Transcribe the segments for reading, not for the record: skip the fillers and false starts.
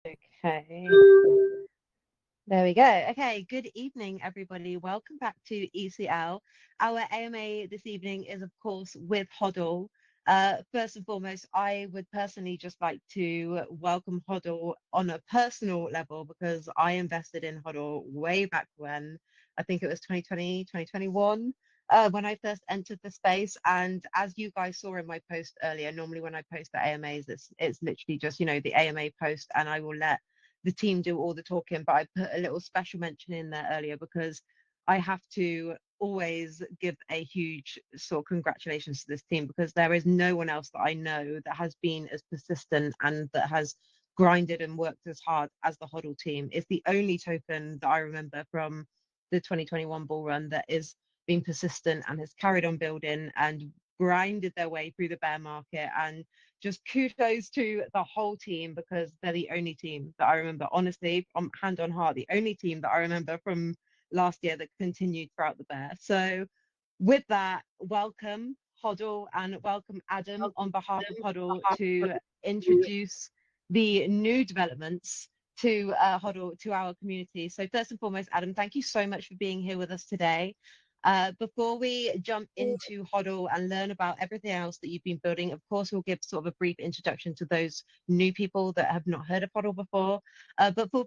Okay, there we go. Okay, good evening, everybody. Welcome back to ECL. Our AMA this evening is, of course, with HODL. First and foremost, I would personally just like to welcome HODL on a personal level because I invested in HODL way back when, I think it was 2020, 2021, when I first entered the space. And as you guys saw in my post earlier, normally when I post the AMAs, it's literally just, the AMA post, and I will let the team do all the talking, but I put a little special mention in there earlier because I have to always give a huge sort of congratulations to this team because there is no one else that I know that has been as persistent and that has grinded and worked as hard as the HODL team. It's the only token that I remember from the 2021 bull run that is being persistent and has carried on building and grinded their way through the bear market. And just kudos to the whole team because they're the only team that I remember, honestly, hand on heart, the only team that I remember from last year that continued throughout the bear. So with that, welcome HODL and welcome Adam on behalf of HODL to introduce the new developments to HODL, to our community. So first and foremost, Adam, thank you so much for being here with us today. Before we jump into HODL and learn about everything else that you've been building, of course, we'll give sort of a brief introduction to those new people that have not heard of HODL before.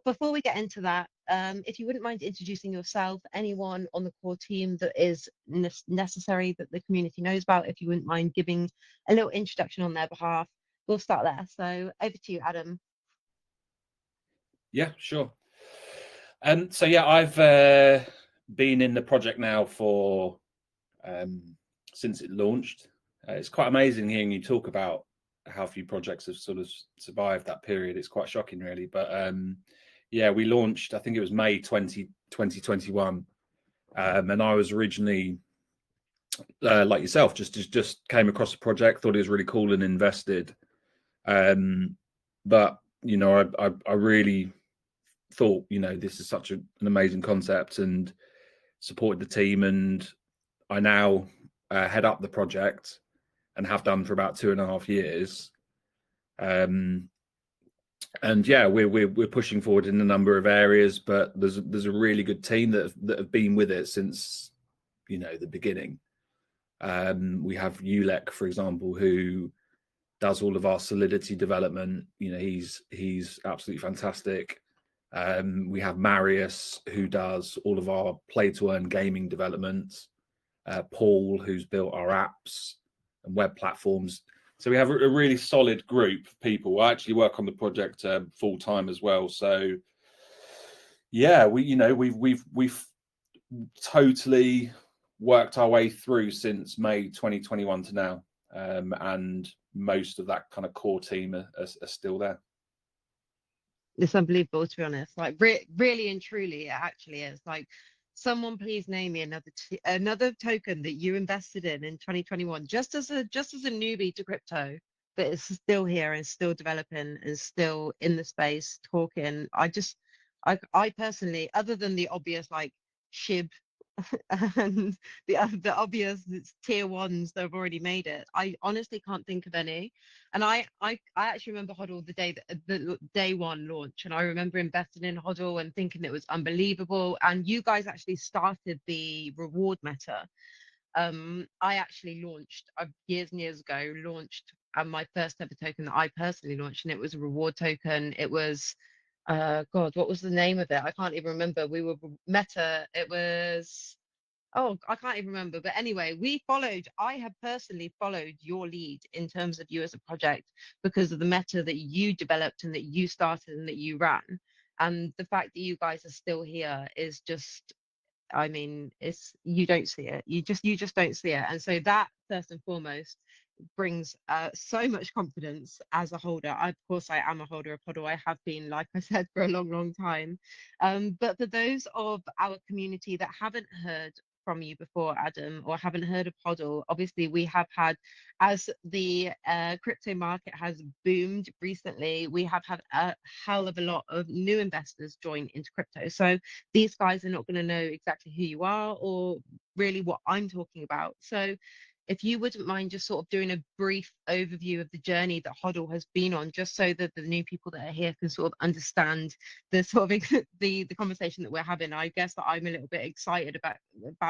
Before we get into that, if you wouldn't mind introducing yourself, anyone on the core team that is necessary that the community knows about, if you wouldn't mind giving a little introduction on their behalf, we'll start there. So over to you, Adam. Yeah, sure. So yeah, I've been in the project now for since it launched. It's quite amazing hearing you talk about how few projects have sort of survived that period. It's quite shocking, really. But yeah, we launched, I think it was May 2021. And I was originally, like yourself, just came across the project, thought it was really cool and invested. But, I really thought, this is such an amazing concept and supported the team. And I now head up the project and have done for about 2.5 years. And yeah, we're pushing forward in a number of areas, but there's a really good team that have been with it since the beginning. We have Ulek, for example, who does all of our Solidity development. He's absolutely fantastic. We have Marius, who does all of our play to earn gaming development. Paul, who's built our apps and web platforms. So we have a really solid group of people. I actually work on the project full time as well. So yeah, we've totally worked our way through since May 2021 to now, and most of that kind of core team are still there. It's unbelievable, to be honest. Like really and truly, it actually is. Like, someone please name me another token that you invested in 2021, just as a newbie to crypto, that is still here and still developing and still in the space talking. I personally, other than the obvious like SHIB and the obvious tier ones that have already made it, I honestly can't think of any. And I actually remember HODL the day one launch, and I remember investing in HODL and thinking it was unbelievable. And you guys actually started the reward meta. I actually launched years and years ago, launched my first ever token that I personally launched, and it was a reward token. It was God, what was the name of it? I can't even remember. We were meta. It was, oh, I can't even remember. But anyway, I have personally followed your lead in terms of you as a project because of the meta that you developed and that you started and that you ran. And the fact that you guys are still here is just, I mean, it's, you don't see it. You just don't see it. And so that first and foremost brings so much confidence as a holder. Of course, I am a holder of HODL. I have been, like I said, for a long, long time. But for those of our community that haven't heard from you before, Adam, or haven't heard of HODL, obviously we have had, as the crypto market has boomed recently, we have had a hell of a lot of new investors join into crypto. So these guys are not going to know exactly who you are or really what I'm talking about. So if you wouldn't mind just sort of doing a brief overview of the journey that HODL has been on, just so that the new people that are here can sort of understand the sort of the conversation that we're having. I guess that I'm a little bit excited about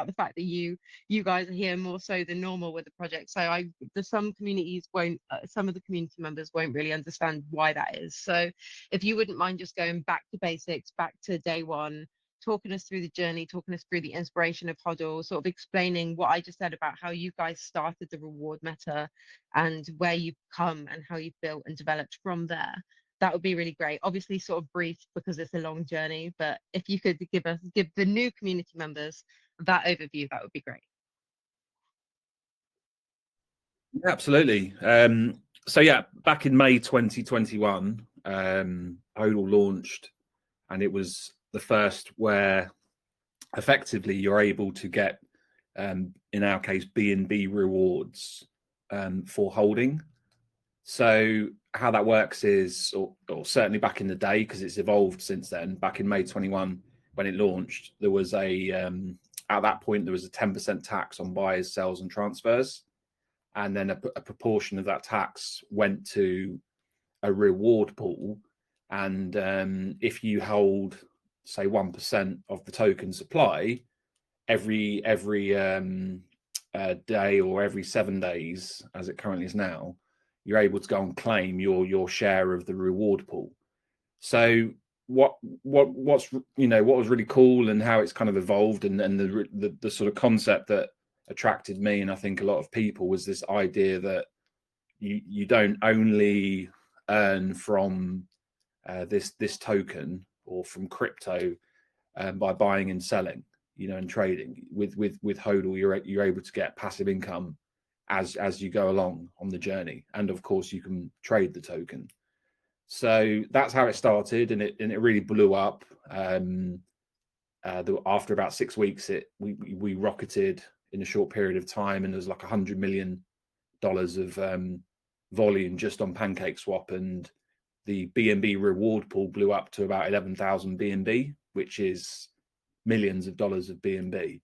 the fact that you guys are here more so than normal with the project. So some communities won't, some of the community members won't really understand why that is. So if you wouldn't mind just going back to basics, back to day one, talking us through the journey, talking us through the inspiration of HODL, sort of explaining what I just said about how you guys started the reward meta and where you've come and how you've built and developed from there. That would be really great. Obviously, sort of brief because it's a long journey, but if you could give the new community members that overview, that would be great. Absolutely. So yeah, back in May 2021, HODL launched, and it was the first where effectively you're able to get, in our case, B&B rewards for holding. So how that works is, or certainly back in the day, because it's evolved since then, back in May 21, when it launched, there was at that point, there was a 10% tax on buys, sales and transfers. And then a proportion of that tax went to a reward pool. And if you hold, say, 1% of the token supply, every day or every 7 days, as it currently is now, you're able to go and claim your share of the reward pool. So what was really cool and how it's kind of evolved, and the sort of concept that attracted me and I think a lot of people was this idea that you don't only earn from this token or from crypto by buying and selling, and trading. With HODL, you're able to get passive income as you go along on the journey, and of course you can trade the token. So that's how it started, and it really blew up. After about 6 weeks, we rocketed in a short period of time, and there's like $100 million of volume just on PancakeSwap, and the BNB reward pool blew up to about 11,000 BNB, which is millions of dollars of BNB,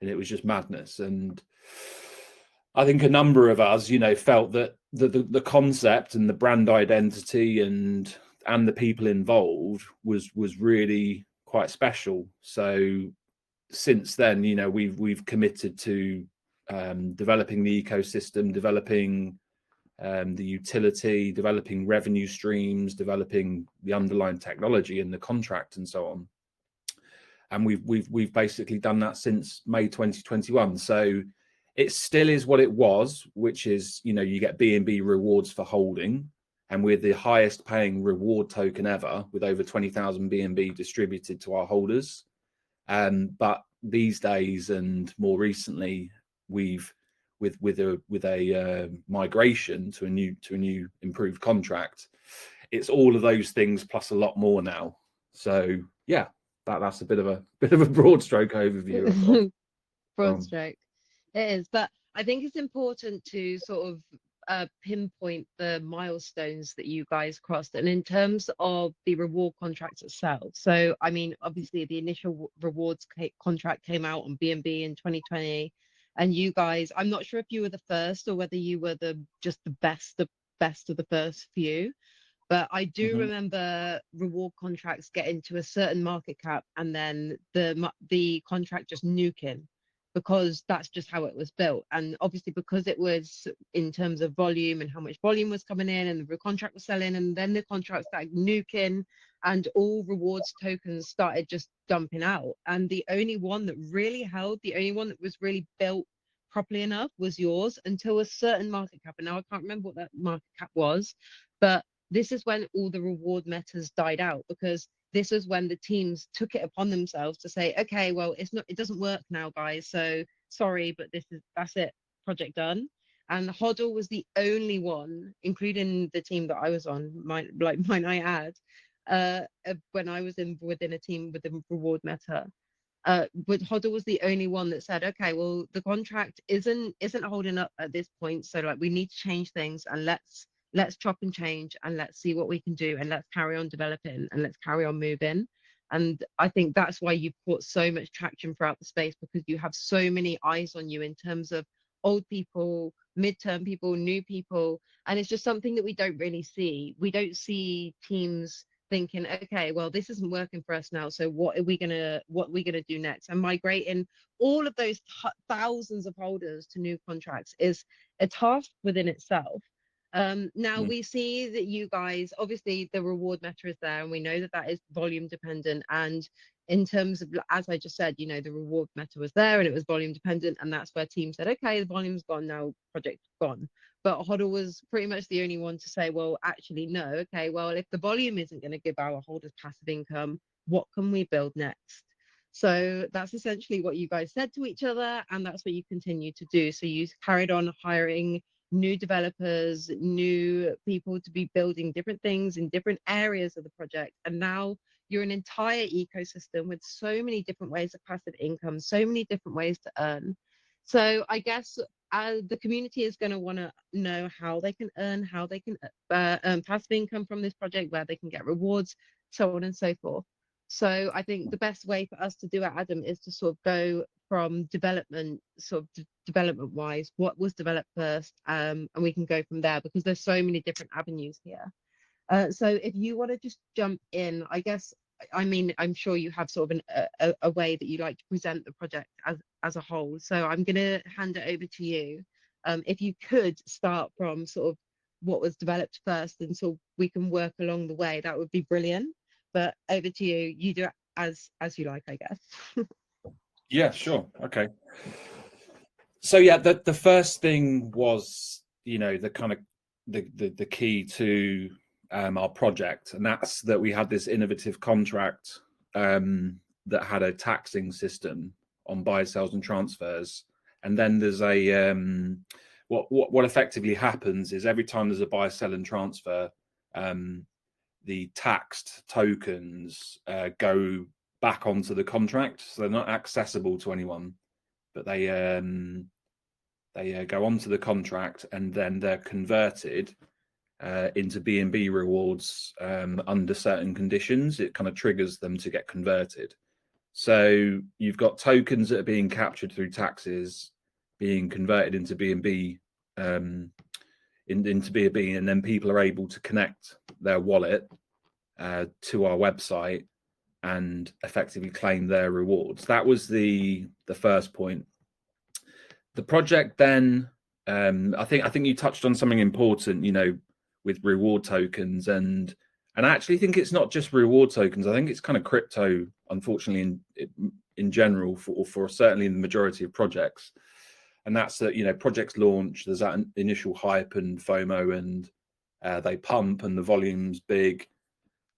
and it was just madness. And I think a number of us, felt that the concept and the brand identity and the people involved was really quite special. So since then, we've committed to developing the ecosystem, developing the utility, developing revenue streams, developing the underlying technology and the contract and so on. And we've basically done that since May 2021. So it still is what it was, which is, you get BNB rewards for holding, and we're the highest paying reward token ever, with over 20,000 BNB distributed to our holders. But these days and more recently, we've with a migration to a new improved contract. It's all of those things plus a lot more now. So yeah, that's a bit of a broad stroke overview. Broad stroke. It is, but I think it's important to sort of pinpoint the milestones that you guys crossed, and in terms of the reward contracts itself. So, I mean, obviously the initial rewards contract came out on BNB in 2020, and you guys, I'm not sure if you were the first or whether you were just the best of the first few. But I do remember reward contracts getting to a certain market cap, and then the contract just nuking, because that's just how it was built. And obviously, because it was in terms of volume and how much volume was coming in, and the contract was selling, and then the contract started nuking, and all rewards tokens started just dumping out. And the only one that really held, the only one that was really built properly enough was yours, until a certain market cap. And now I can't remember what that market cap was, but this is when all the reward metas died out, because this was when the teams took it upon themselves to say, okay, well, it doesn't work now, guys. So sorry, but that's it, project done. And HODL was the only one, including the team that I was on, might I add, when I was within a team with the reward meta. But HODL was the only one that said, okay, well, the contract isn't holding up at this point, so like we need to change things, and let's chop and change, and let's see what we can do, and let's carry on developing, and let's carry on moving. And I think that's why you've caught so much traction throughout the space, because you have so many eyes on you in terms of old people, midterm people, new people, and it's just something that we don't really see. We don't see teams thinking, okay, well, this isn't working for us now, so what are we gonna do next? And migrating all of those thousands of holders to new contracts is a task within itself. Now Mm. we see that you guys, obviously the reward meta is there, and we know that that is volume dependent. And in terms of, as I just said, the reward meta was there and it was volume dependent, and that's where teams said, okay, the volume's gone now, project's gone. But HODL was pretty much the only one to say, well, actually, no, okay, well, if the volume isn't going to give our holders passive income, what can we build next? So that's essentially what you guys said to each other, and that's what you continue to do. So you carried on hiring new developers, new people to be building different things in different areas of the project. And now you're an entire ecosystem with so many different ways of passive income, so many different ways to earn. So I guess the community is going to want to know how they can earn, how they can earn passive income from this project, where they can get rewards, so on and so forth. So I think the best way for us to do it, Adam, is to sort of go from development, sort of development wise, what was developed first, and we can go from there, because there's so many different avenues here. So if you want to just jump in, I guess, I mean, I'm sure you have sort of a way that you like to present the project as a whole. So I'm going to hand it over to you. If you could start from sort of what was developed first, and so we can work along the way, that would be brilliant. But over to you. You do it as you like, I guess. Yeah, sure. Okay. So yeah, the first thing was, the kind of the key to our project, and that's that we had this innovative contract that had a taxing system on buys, sales, and transfers. And then there's a what effectively happens is every time there's a buy, sell, and transfer, the taxed tokens go back onto the contract, so they're not accessible to anyone, but they go onto the contract, and then they're converted into B&B rewards under certain conditions. It kind of triggers them to get converted. So you've got tokens that are being captured through taxes being converted into B&B, into B&B, and then people are able to connect their wallet to our website and effectively claim their rewards. That was the first point. The project then, I think you touched on something important, with reward tokens, and I actually think it's not just reward tokens. I think it's kind of crypto, unfortunately, in general, for certainly in the majority of projects. And that's that, projects launch, there's that initial hype and FOMO, and they pump, and the volume's big,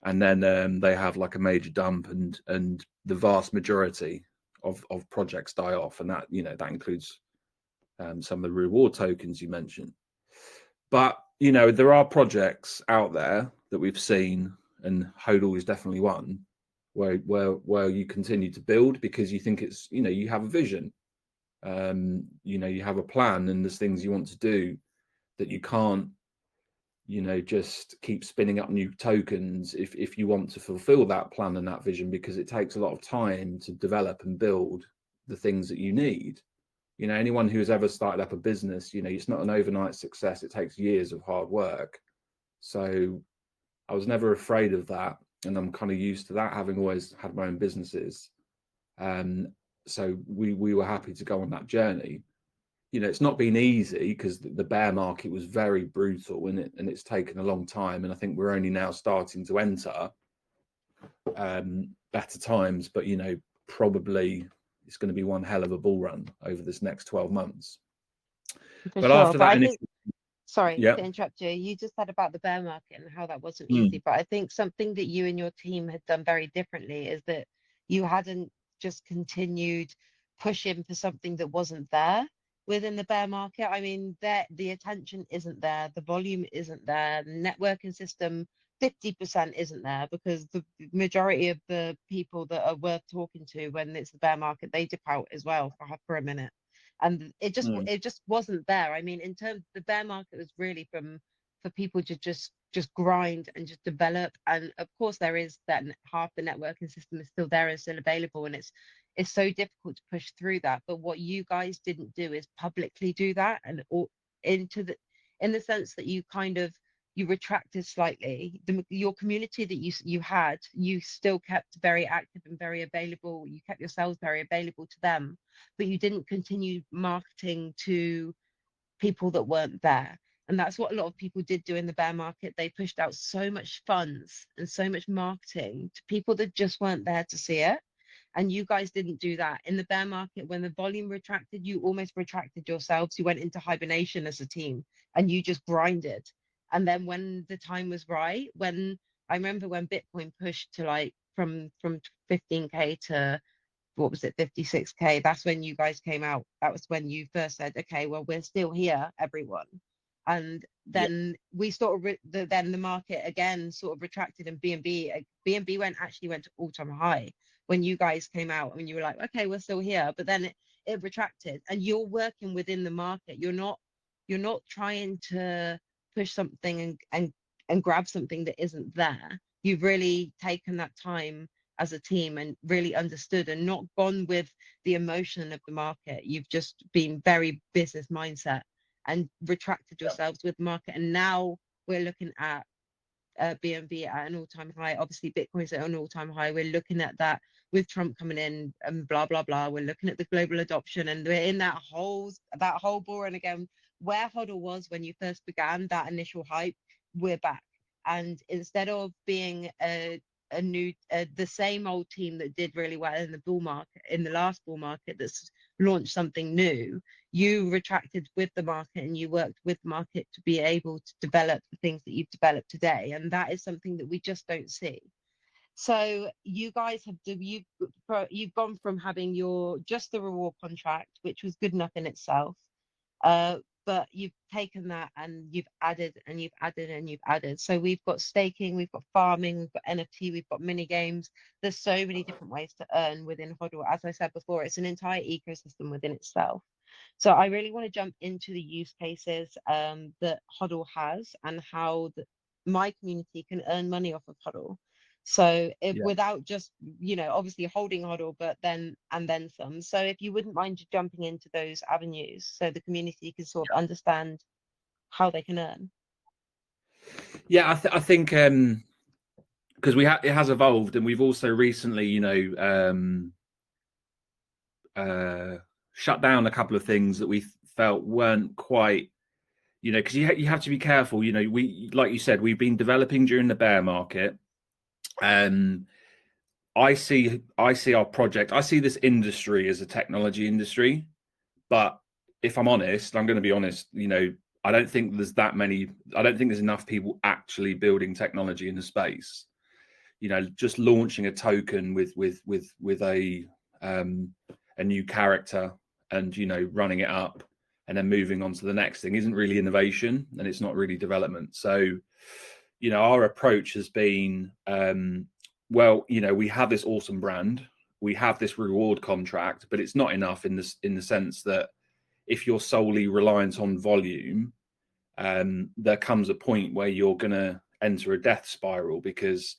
and then they have like a major dump, and the vast majority of projects die off, and that that includes some of the reward tokens you mentioned. But there are projects out there that we've seen, and HODL is definitely one, where you continue to build because you think it's, you have a vision, you have a plan, and there's things you want to do that you can't, just keep spinning up new tokens if you want to fulfill that plan and that vision, because it takes a lot of time to develop and build the things that you need. Anyone who's ever started up a business, it's not an overnight success. It takes years of hard work. So I was never afraid of that, and I'm kind of used to that, having always had my own businesses. So we were happy to go on that journey. It's not been easy because the bear market was very brutal, and it's taken a long time. And I think we're only now starting to enter better times, but probably it's going to be one hell of a bull run over this next 12 months. For But sure. after But that I initial, think, sorry yeah. to interrupt you, you just said about the bear market and how that wasn't easy. Mm. But I think something that you and your team had done very differently is that you hadn't just continued pushing for something that wasn't there within the bear market. I mean, the attention isn't there, the volume isn't there, the networking system 50% isn't there, because the majority of the people that are worth talking to when it's the bear market, they dip out as well for a minute. And Mm. it just wasn't there. I mean, in terms, the bear market was really for people to just grind and just develop. And of course there is that half the networking system is still there and still available, and it's so difficult to push through that. But what you guys didn't do is publicly do that, and or into the in the sense that you kind of you retracted slightly. Your community that you had, you still kept very active and very available. You kept yourselves very available to them, but you didn't continue marketing to people that weren't there. And that's what a lot of people did do in the bear market. They pushed out so much funds and so much marketing to people that just weren't there to see it. And you guys didn't do that. In the bear market, when the volume retracted, you almost retracted yourselves. You went into hibernation as a team and you just grinded. And then when the time was right, when I remember when Bitcoin pushed to like from 15K to what was it, 56K, that's when you guys came out. That was when you first said, okay, well, we're still here, everyone. And Yeah. then we sort of then the market again sort of retracted, and BNB went to all-time high when you guys came out. And you were like, okay, we're still here, but then it retracted. And you're working within the market. You're not trying to push something and grab something that isn't there. You've really taken that time as a team and really understood and not gone with the emotion of the market. You've just been very business mindset and retracted yourselves with the market. And now we're looking at BNB at an all-time high. Obviously, Bitcoin's at an all-time high. We're looking at that with Trump coming in and blah blah blah. We're looking at the global adoption, and we're in that whole ball. And again, where HODL was when you first began that initial hype, we're back. And instead of being a new the same old team that did really well in the bull market, in the last bull market, that's launched something new, you retracted with the market and you worked with the market to be able to develop the things that you've developed today. And that is something that we just don't see. So you guys you've gone from having your just the reward contract, which was good enough in itself, but you've taken that and you've added and you've added and you've added. So we've got staking, we've got farming, we've got NFT, we've got mini games. There's so many different ways to earn within HODL. As I said before, it's an entire ecosystem within itself. So I really want to jump into the use cases that HODL has and how my community can earn money off of HODL. So if Yeah. without just, obviously holding HODL, but then some. So if you wouldn't mind jumping into those avenues so the community can sort of understand how they can earn. Yeah, I think because it has evolved, and we've also recently, shut down a couple of things that we felt weren't quite, because you have to be careful. We, like you said, we've been developing during the bear market. I see our project. I see this industry as a technology industry, but if I'm honest, I'm going to be honest. I don't think there's that many. I don't think there's enough people actually building technology in the space. Just launching a token with a new character and running it up and then moving on to the next thing isn't really innovation, and it's not really development. So our approach has been we have this awesome brand, we have this reward contract, but it's not enough in the sense that if you're solely reliant on volume, there comes a point where you're going to enter a death spiral, because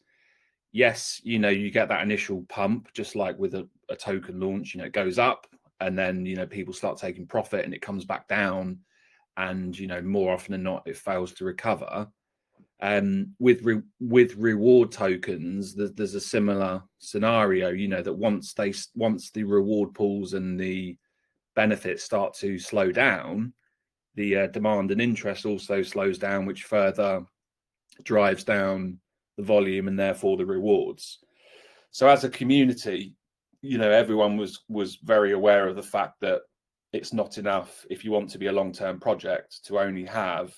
yes, you get that initial pump, just like with a token launch, it goes up, and then, people start taking profit and it comes back down. And, more often than not, it fails to recover. With reward tokens, there's a similar scenario, that once the reward pools and the benefits start to slow down, the demand and interest also slows down, which further drives down the volume and therefore the rewards. So as a community, everyone was very aware of the fact that it's not enough, if you want to be a long-term project, to only have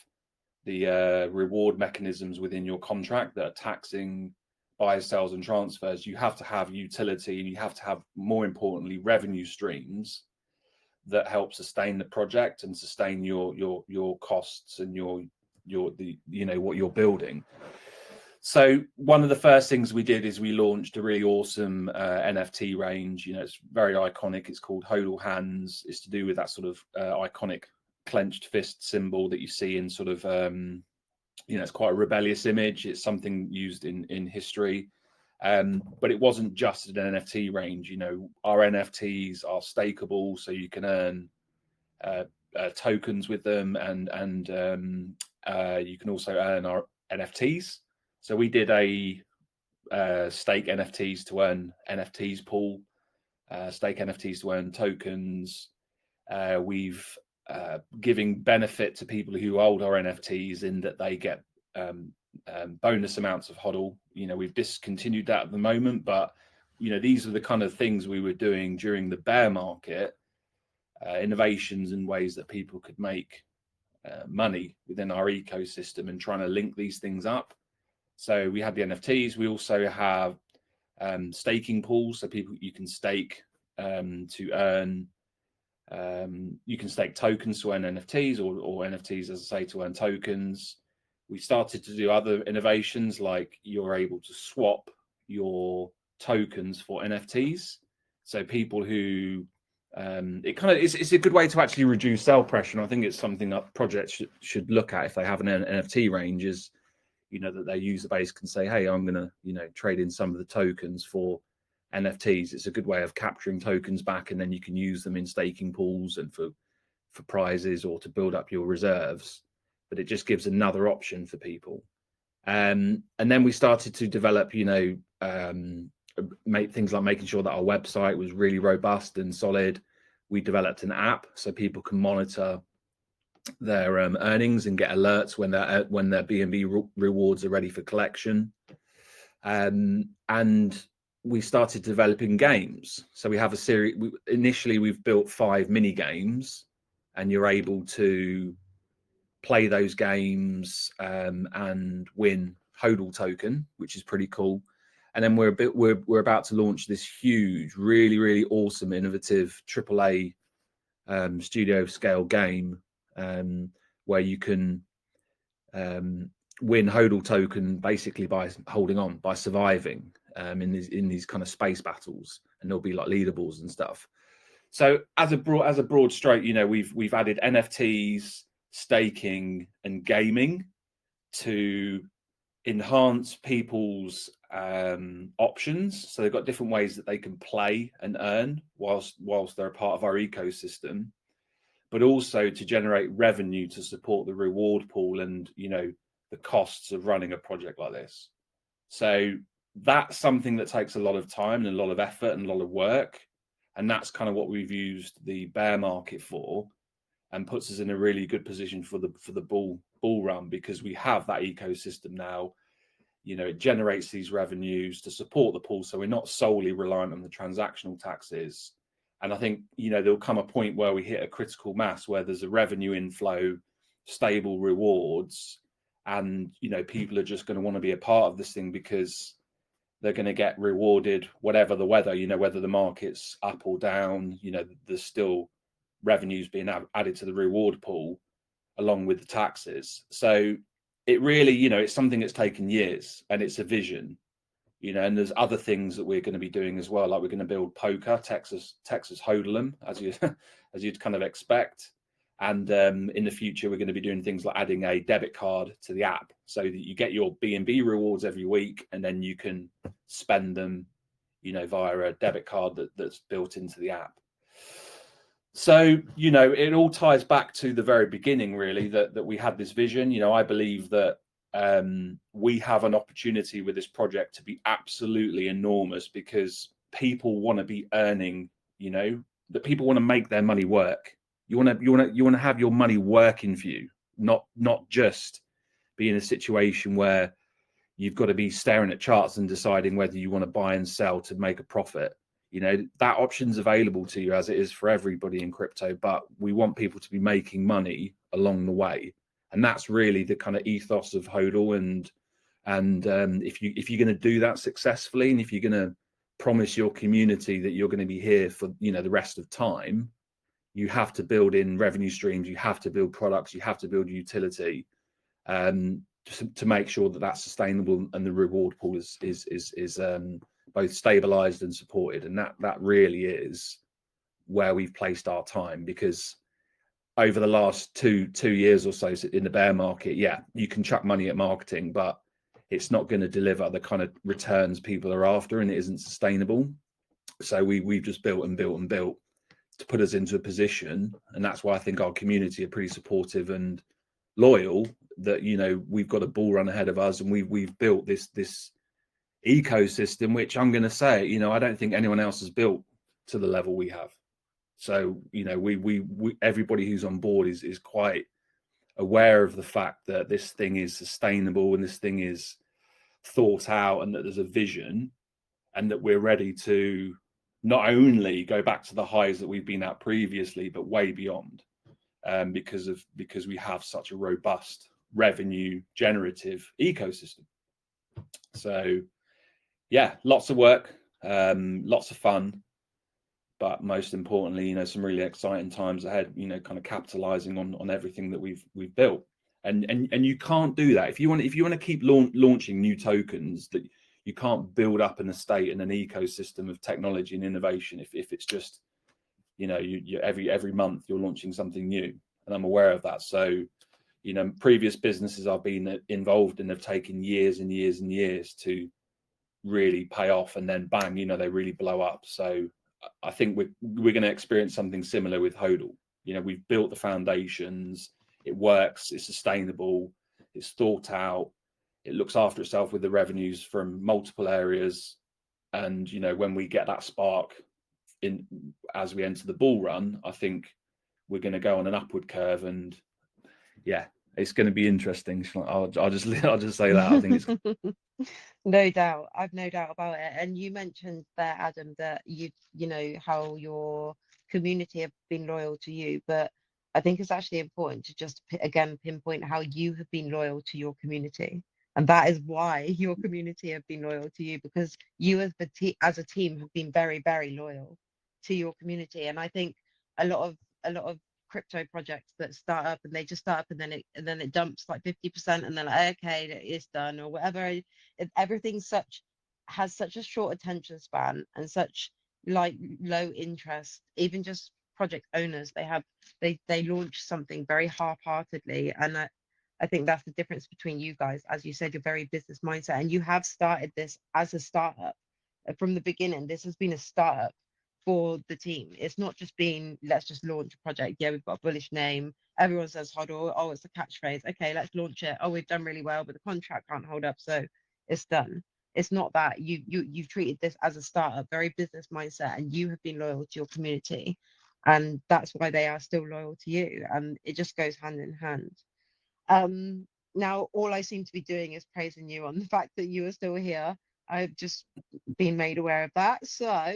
the reward mechanisms within your contract that are taxing buys, sells and transfers. You have to have utility, and you have to have, more importantly, revenue streams that help sustain the project and sustain your costs and what you're building. So one of the first things we did is we launched a really awesome NFT range. It's very iconic. It's called HODL Hands. It's to do with that sort of iconic clenched fist symbol that you see in sort of, it's quite a rebellious image. It's something used in history. But it wasn't just an NFT range. Our NFTs are stakeable, so you can earn tokens with them, and you can also earn our NFTs. So we did a stake NFTs to earn NFTs pool, stake NFTs to earn tokens. We've giving benefit to people who hold our NFTs in that they get bonus amounts of HODL. We've discontinued that at the moment, but these are the kind of things we were doing during the bear market, innovations and ways that people could make money within our ecosystem and trying to link these things up. So we have the NFTs. We also have staking pools, so you can stake to earn. You can stake tokens to earn NFTs, or NFTs, as I say, to earn tokens. We started to do other innovations, like you're able to swap your tokens for NFTs. So people who it's a good way to actually reduce sell pressure. And I think it's something that projects should look at if they have an NFT range, is that their user base can say, hey, I'm going to trade in some of the tokens for NFTs. It's a good way of capturing tokens back, and then you can use them in staking pools and for prizes or to build up your reserves. But it just gives another option for people. And then we started to develop, make things like making sure that our website was really robust and solid. We developed an app so people can monitor their earnings and get alerts when their BNB rewards are ready for collection. And we started developing games. So we have a series. Initially, we've built 5 mini games, and you're able to play those games and win HODL token, which is pretty cool. And then we're about to launch this huge, really, really awesome, innovative AAA studio scale game where you can win HODL token basically by holding on, by surviving in these kind of space battles, and there'll be like leaderboards and stuff. So as a broad stroke, we've added NFTs, staking, and gaming to enhance people's options. So they've got different ways that they can play and earn whilst they're a part of our ecosystem, but also to generate revenue to support the reward pool and the costs of running a project like this. So that's something that takes a lot of time and a lot of effort and a lot of work, and that's kind of what we've used the bear market for, and puts us in a really good position for the bull run, because we have that ecosystem now. It generates these revenues to support the pool, so we're not solely reliant on the transactional taxes. And I think there'll come a point where we hit a critical mass where there's a revenue inflow, stable rewards, and people are just going to want to be a part of this thing because they're going to get rewarded whatever the weather, whether the market's up or down. There's still revenues being added to the reward pool along with the taxes. So it really, it's something that's taken years, and it's a vision, and there's other things that we're going to be doing as well. Like we're going to build poker, Texas HODLing, as you'd kind of expect. And in the future, we're going to be doing things like adding a debit card to the app so that you get your BNB rewards every week, and then you can spend them, via a debit card that's built into the app. So, it all ties back to the very beginning, really, that we had this vision. I believe that we have an opportunity with this project to be absolutely enormous, because people want to be earning, that people want to make their money work. You want to have your money working for you, not just be in a situation where you've got to be staring at charts and deciding whether you want to buy and sell to make a profit. That option's available to you, as it is for everybody in crypto, but we want people to be making money along the way. And that's really the kind of ethos of HODL. And if you're going to do that successfully, and if you're going to promise your community that you're going to be here for the rest of time, you have to build in revenue streams, you have to build products, you have to build utility, to make sure that that's sustainable and the reward pool is both stabilized and supported. And that really is where we've placed our time, because over the last two years or so in the bear market, you can chuck money at marketing, but it's not going to deliver the kind of returns people are after, and it isn't sustainable. So we've just built and built and built to put us into a position, and that's why I think our community are pretty supportive and loyal, that, you know, we've got a bull run ahead of us, and we've built this ecosystem, which I'm going to say, you know, I don't think anyone else has built to the level we have. So, you know, we everybody who's on board is quite aware of the fact that this thing is sustainable and this thing is thought out, and that there's a vision, and that we're ready to not only go back to the highs that we've been at previously, but way beyond, because we have such a robust revenue generative ecosystem. So yeah, lots of work, lots of fun, but most importantly, you know, some really exciting times ahead, you know, kind of capitalizing on everything that we've built. And you can't do that if you want to keep launching new tokens, that you can't build up an estate and an ecosystem of technology and innovation if it's just, you know, you every month you're launching something new. And I'm aware of that. So, you know, previous businesses I've been involved in have taken years and years and years to really pay off, and then bang, you know, they really blow up. So I think we're going to experience something similar with HODL. You know, we've built the foundations, it works, it's sustainable, it's thought out, it looks after itself with the revenues from multiple areas. And, you know, when we get that spark in as we enter the bull run, I think we're going to go on an upward curve, and yeah, it's going to be interesting. I'll just say that. I think it's No doubt. I've no doubt about it. And you mentioned there, Adam, that you know how your community have been loyal to you, but I think it's actually important to just again pinpoint how you have been loyal to your community. And that is why your community have been loyal to you, because you as a team have been very, very loyal to your community. And I think a lot of crypto projects that start up and they just start up and then it dumps like 50% and they're like, okay, it's done or whatever. Everything has such a short attention span and such like low interest. Even just project owners, they launch something very half-heartedly, and I think that's the difference between you guys. As you said, you're very business mindset, and you have started this as a startup from the beginning. This has been a startup for the team. It's not just been, let's just launch a project. Yeah, we've got a bullish name. Everyone says HODL. Oh, it's a catchphrase. Okay, let's launch it. Oh, we've done really well, but the contract can't hold up, so it's done. It's not that. You've treated this as a startup, very business mindset, and you have been loyal to your community, and that's why they are still loyal to you. And it just goes hand in hand. Now all I seem to be doing is praising you on the fact that you are still here. I've just been made aware of that. So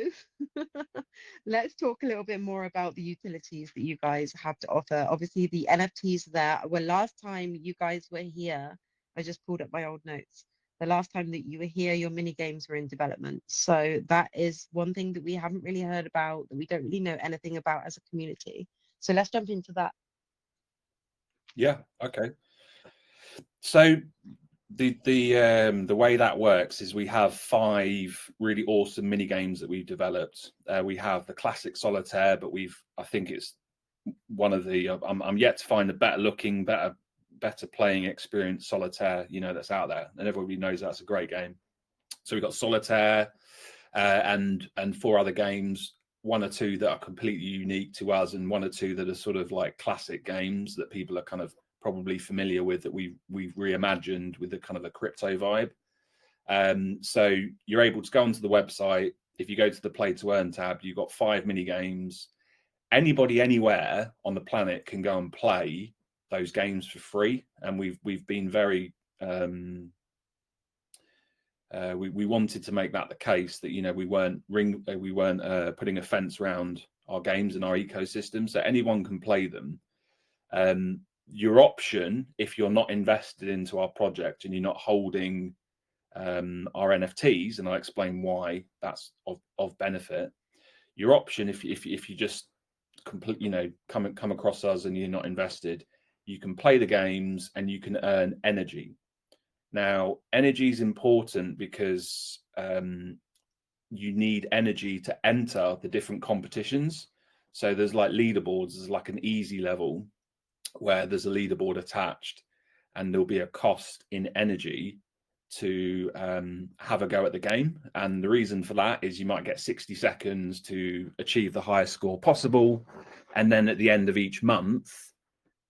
let's talk a little bit more about the utilities that you guys have to offer. Obviously, the NFTs there. Well, last time you guys were here, I just pulled up my old notes. The last time that you were here, your mini games were in development. So that is one thing that we haven't really heard about, that we don't really know anything about as a community. So let's jump into that. yeah, okay. So the way that works is we have 5 really awesome mini games that we've developed. We have the classic solitaire, but I think it's one of the I'm yet to find a better looking, better playing experience solitaire, you know, that's out there, and everybody knows that's a great game. So we've got solitaire, and 4 other games, 1 or 2 that are completely unique to us, and 1 or 2 that are sort of like classic games that people are kind of probably familiar with, that we've reimagined with a kind of a crypto vibe. So you're able to go onto the website. If you go to the play to earn tab, you've got 5 mini games. Anybody anywhere on the planet can go and play those games for free. And we've been very we wanted to make that the case, that, you know, we weren't putting a fence around our games and our ecosystem, so anyone can play them. Your option, if you're not invested into our project and you're not holding our NFTs, and I'll explain why that's of benefit. Your option, if you just you know, come across us and you're not invested, you can play the games and you can earn energy. Now, energy is important because you need energy to enter the different competitions. So there's like leaderboards. There's like an easy level where there's a leaderboard attached, and there'll be a cost in energy to have a go at the game. And the reason for that is you might get 60 seconds to achieve the highest score possible. And then at the end of each month,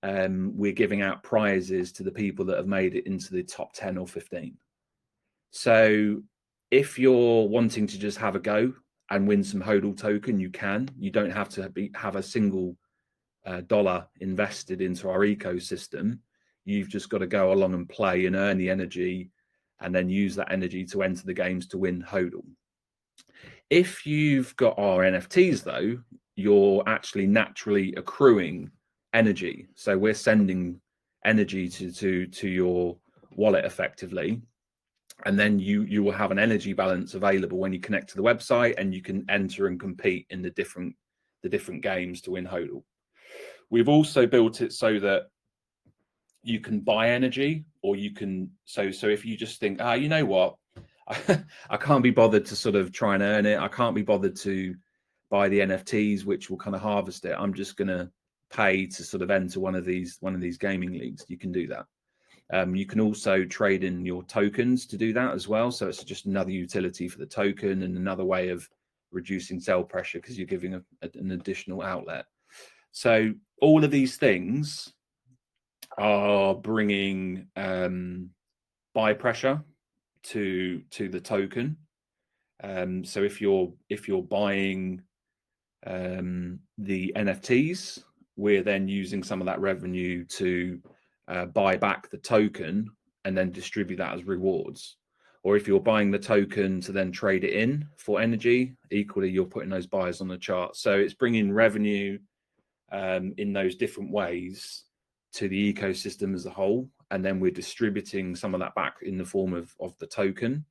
we're giving out prizes to the people that have made it into the top 10 or 15. So if you're wanting to just have a go and win some HODL token, you can. You don't have to have a single dollar invested into our ecosystem. You've just got to go along and play and earn the energy, and then use that energy to enter the games to win HODL. If you've got our NFTs, though, you're actually naturally accruing energy. So we're sending energy to your wallet effectively, and then you will have an energy balance available when you connect to the website, and you can enter and compete in the different games to win HODL. We've also built it so that you can buy energy, or you can, so if you just think, you know what, I can't be bothered to sort of try and earn it, I can't be bothered to buy the NFTs which will kind of harvest it, I'm just going to pay to sort of enter one of these gaming leagues, you can do that. You can also trade in your tokens to do that as well, so it's just another utility for the token and another way of reducing sell pressure because you're giving an additional outlet. So all of these things are bringing buy pressure to the token. So if you're buying the NFTs, we're then using some of that revenue to buy back the token and then distribute that as rewards. Or if you're buying the token to then trade it in for energy, equally you're putting those buyers on the chart. So it's bringing revenue in those different ways to the ecosystem as a whole, and then we're distributing some of that back in the form of the token.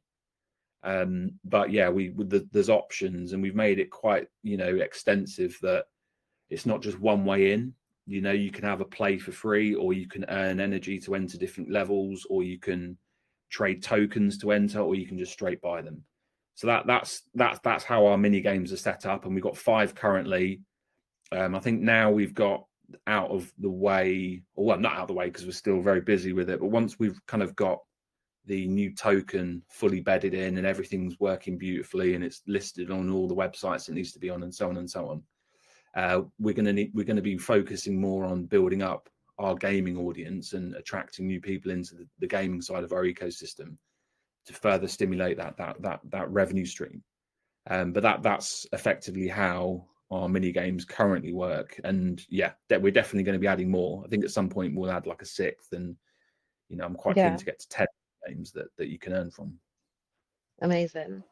But yeah, there's options, and we've made it quite extensive, that it's not just one way in. You can have a play for free, or you can earn energy to enter different levels, or you can trade tokens to enter, or you can just straight buy them. So that's how our mini games are set up, and we've got 5 currently. I think now we've got out of the way, or well, not out of the way because we're still very busy with it, but once we've kind of got the new token fully bedded in and everything's working beautifully and it's listed on all the websites it needs to be on, and so on and so on, we're going to be focusing more on building up our gaming audience and attracting new people into the gaming side of our ecosystem to further stimulate that revenue stream. But that's effectively how our mini games currently work. And yeah, we're definitely going to be adding more. I think at some point we'll add like a 6th, and I'm quite keen to get to 10 games that you can earn from. Amazing.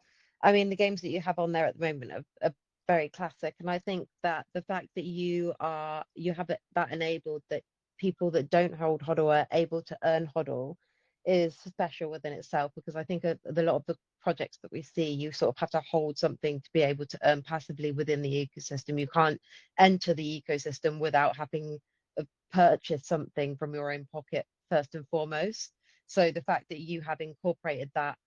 I mean, the games that you have on there at the moment are very classic, and I think that the fact that you have that enabled, that people that don't hold HODL are able to earn HODL, is special within itself, because I think a lot of the projects that we see, you sort of have to hold something to be able to earn passively within the ecosystem. You can't enter the ecosystem without having purchased something from your own pocket first and foremost. So the fact that you have incorporated that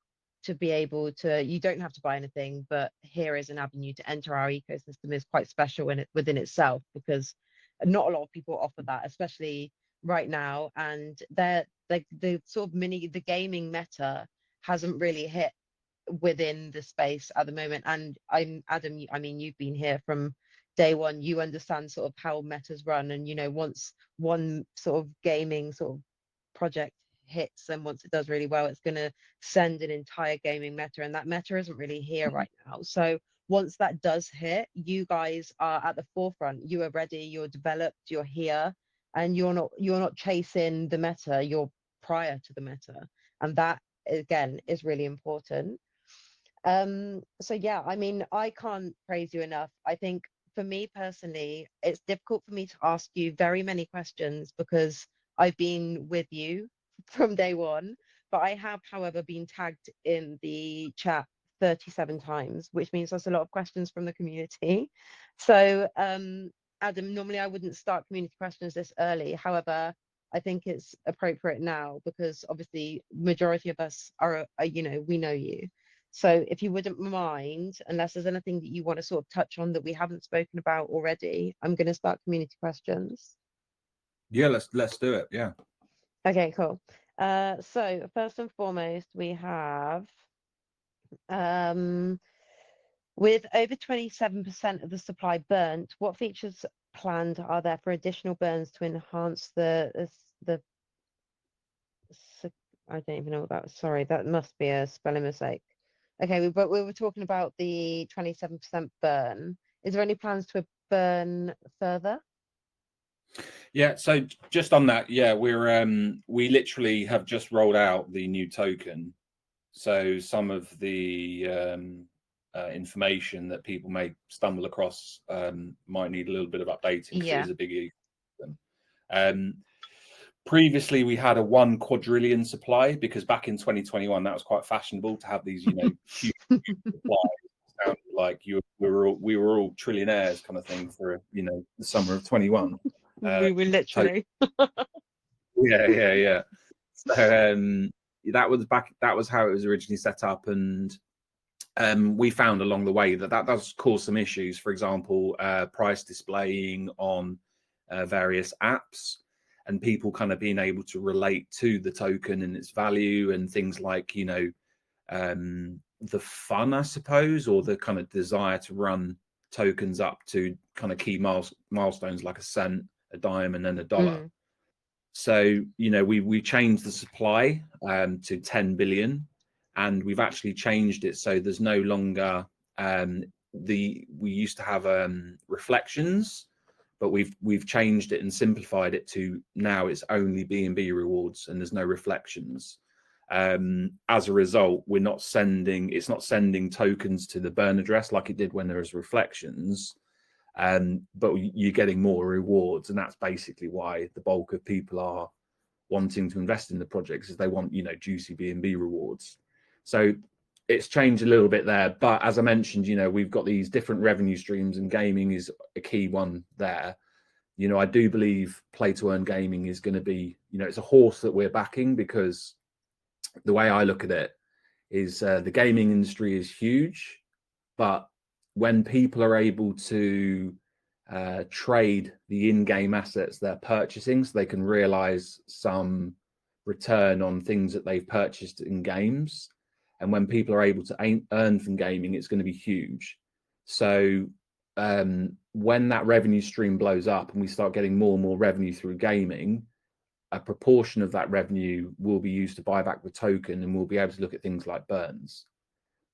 to be able to, you don't have to buy anything, but here is an avenue to enter our ecosystem, is quite special within itself, because not a lot of people offer that, especially right now. And the sort of the gaming meta hasn't really hit within the space at the moment. And Adam, I mean, you've been here from day one, you understand sort of how metas run, and once one sort of gaming sort of project hits, and once it does really well, it's going to send an entire gaming meta, and that meta isn't really here right now. So once that does hit, you guys are at the forefront, you are ready, you're developed, you're here, and you're not chasing the meta, you're prior to the meta, and that again is really important. So yeah, I mean, I can't praise you enough. I think for me personally, it's difficult for me to ask you very many questions because I've been with you from day one, but I have, however, been tagged in the chat 37 times, which means there's a lot of questions from the community. So, Adam, normally I wouldn't start community questions this early. However, I think it's appropriate now because obviously majority of us are we know you. So if you wouldn't mind, unless there's anything that you want to sort of touch on that we haven't spoken about already, I'm going to start community questions. Yeah, let's do it. Yeah. Okay, cool. So first and foremost, we have um, with over 27% of the supply burnt, what features planned are there for additional burns to enhance the I don't even know what that was. Sorry, that must be a spelling mistake. Okay, but we were talking about the 27% burn. Is there any plans to burn further? Yeah, so just on that, yeah, we literally have just rolled out the new token. So some of the information that people may stumble across might need a little bit of updating because it Yeah. is a big previously we had a 1 quadrillion supply because back in 2021 that was quite fashionable to have these, huge supplies. Sounded like we were all trillionaires kind of thing for the summer of 21. We were literally. Yeah. So that was how it was originally set up, and we found along the way that does cause some issues. For example, price displaying on various apps, and people kind of being able to relate to the token and its value, and things like the fun, I suppose, or the kind of desire to run tokens up to kind of key milestones like a cent, a dime, and then a dollar. Mm. So we changed the supply to 10 billion, and we've actually changed it so there's no longer we used to have reflections, but we've changed it and simplified it to now it's only B&B rewards and there's no reflections. As a result, it's not sending tokens to the burn address like it did when there was reflections. But you're getting more rewards, and that's basically why the bulk of people are wanting to invest in the projects, is they want juicy B&B rewards. So it's changed a little bit there, but as I mentioned, we've got these different revenue streams, and gaming is a key one there. I do believe play to earn gaming is going to be, it's a horse that we're backing, because the way I look at it is the gaming industry is huge, but when people are able to trade the in-game assets they're purchasing, so they can realize some return on things that they've purchased in games, and when people are able to earn from gaming, it's going to be huge. So when that revenue stream blows up and we start getting more and more revenue through gaming, a proportion of that revenue will be used to buy back the token, and we'll be able to look at things like burns.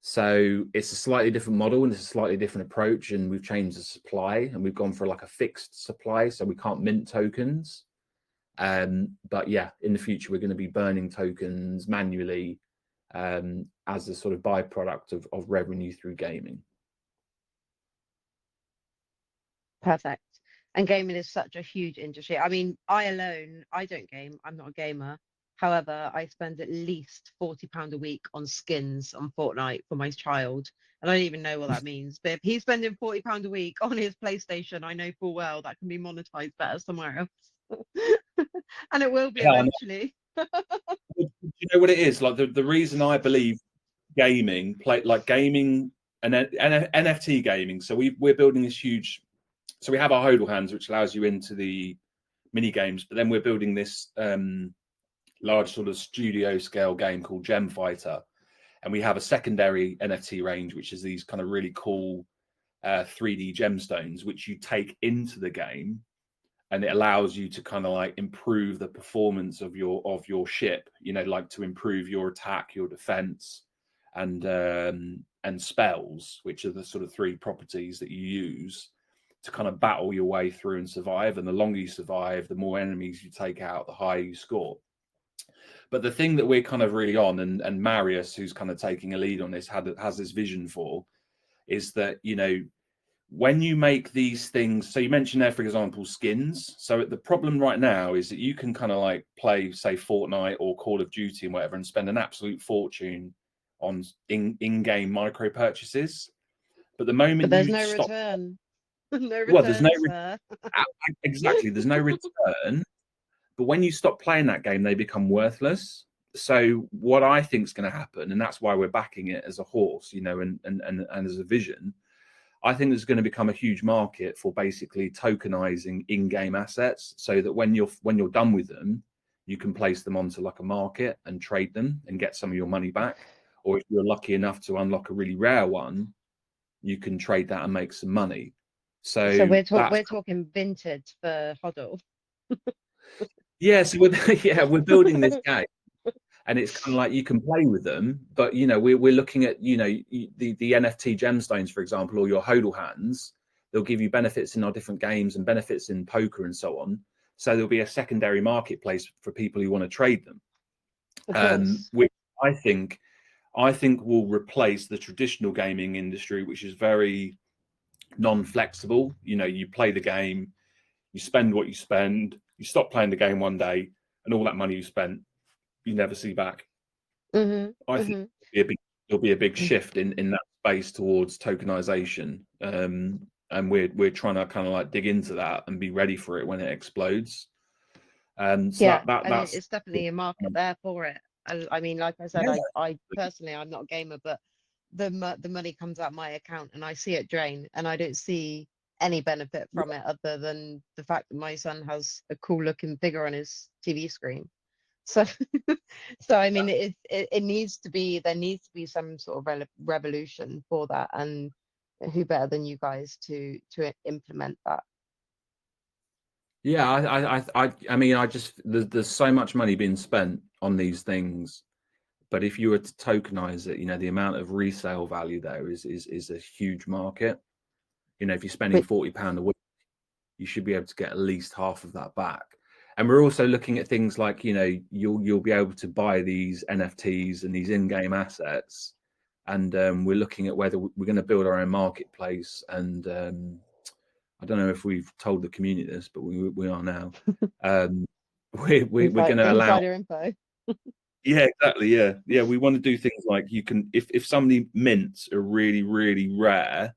So it's a slightly different model and it's a slightly different approach, and we've changed the supply and we've gone for like a fixed supply, so we can't mint tokens. But yeah, in the future we're going to be burning tokens manually as a sort of byproduct of revenue through gaming. Perfect. And gaming is such a huge industry. I mean, I don't game. I'm not a gamer. However, I spend at least £40 a week on skins on Fortnite for my child. And I don't even know what that means. But if he's spending £40 a week on his PlayStation, I know full well that can be monetized better somewhere else. And it will be Yeah, eventually. you know what it is? Like the reason I believe gaming, gaming and NFT gaming. So we're building this huge. So we have our HODL hands, which allows you into the mini games, but then we're building this large sort of studio scale game called Gem Fighter, and we have a secondary NFT range, which is these kind of really cool 3D gemstones, which you take into the game, and it allows you to kind of like improve the performance of your ship. Like to improve your attack, your defense, and spells, which are the sort of 3 properties that you use to kind of battle your way through and survive. And the longer you survive, the more enemies you take out, the higher you score. But the thing that we're kind of really on, and Marius, who's kind of taking a lead on this, has this vision for, is that when you make these things, so you mentioned there, for example, skins. So the problem right now is that you can kind of like play, say, Fortnite or Call of Duty and whatever, and spend an absolute fortune on in-game micro purchases. But the moment But there's you no stop, return. No well, there's no return, sir. exactly, there's no return. But when you stop playing that game, they become worthless. So what I think is going to happen, and that's why we're backing it as a horse, and as a vision, I think there's going to become a huge market for basically tokenizing in-game assets, so that when you're done with them, you can place them onto like a market and trade them and get some of your money back. Or if you're lucky enough to unlock a really rare one, you can trade that and make some money. So So that's, we're talking vintage for HODL. yeah, so we're, yeah, we're building this game. And it's kind of like you can play with them, but you know we're looking at the NFT gemstones, for example, or your HODL hands. They'll give you benefits in our different games and benefits in poker and so on. So there'll be a secondary marketplace for people who want to trade them, Of course. which I think will replace the traditional gaming industry, which is very non-flexible. You know, you play the game, you spend what you spend, you stop playing the game one day, and all that money you spent you never see back. Hmm. I think Hmm. there'll be a big shift in that space towards tokenization, and we're trying to kind of like dig into that and be ready for it when it explodes. So Yeah, and that's it's definitely a market there for it. I mean, like I said, yeah, I personally, I'm not a gamer, but the money comes out my account and I see it drain, and I don't see any benefit from it other than the fact that my son has a cool looking figure on his TV screen. So, so I mean, it needs to be there needs to be some sort of revolution for that, and who better than you guys to implement that? yeah. I mean, I just there's so much money being spent on these things. But if you were to tokenize it, you know, the amount of resale value there is a huge market. You know, if you're spending But £40 a week, you should be able to get at least half of that back. And we're also looking at things like, you know, you'll be able to buy these NFTs and these in-game assets, and we're looking at whether we're going to build our own marketplace. And I don't know if we've told the community this, but we are now. Um, we're going to allow. insider info. Yeah, exactly. Yeah, we want to do things like you can if somebody mints a really rare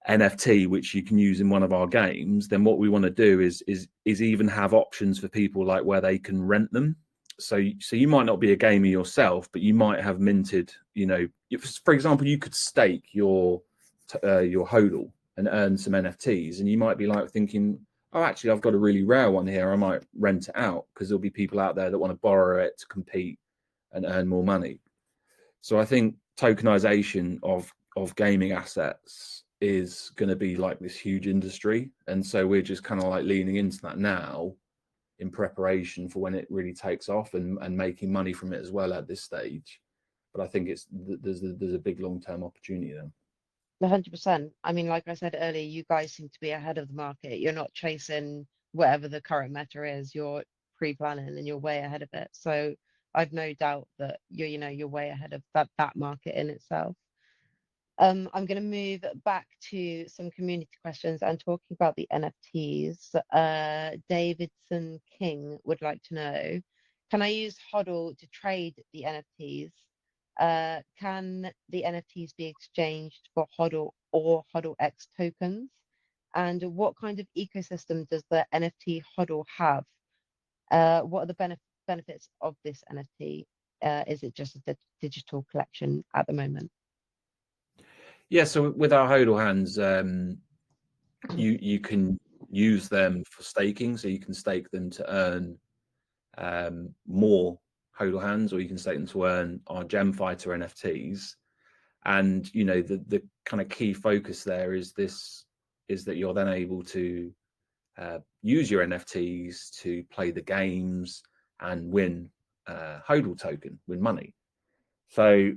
NFT which you can use in one of our games, then what we want to do is even have options for people like where they can rent them. So you might not be a gamer yourself, but you might have minted. You know, for example, you could stake your HODL and earn some NFTs, and you might be like thinking, oh, actually, I've got a really rare one here. I might rent it out because there'll be people out there that want to borrow it to compete and earn more money. So I think tokenization of gaming assets is going to be like this huge industry, and so we're just kind of like leaning into that now in preparation for when it really takes off and making money from it as well at this stage. But I think there's a big long-term opportunity there. 100%. I mean, like I said earlier, you guys seem to be ahead of the market. You're not chasing whatever the current meta is. You're pre-planning and you're way ahead of it. So I've no doubt that you're way ahead of that market in itself. I'm going to move back to some community questions and talking about the NFTs. Davidson King would like to know, can I use HODL to trade the NFTs? Can the NFTs be exchanged for HODL or HODL X tokens? And what kind of ecosystem does the NFT HODL have? What are the benefits of this NFT? Is it just a digital collection at the moment? Yeah, so with our HODL hands, you can use them for staking. So you can stake them to earn more HODL hands, or you can stake them to earn our Gem Fighter NFTs. And you know the kind of key focus there is that you're then able to use your NFTs to play the games and win HODL token, win money. So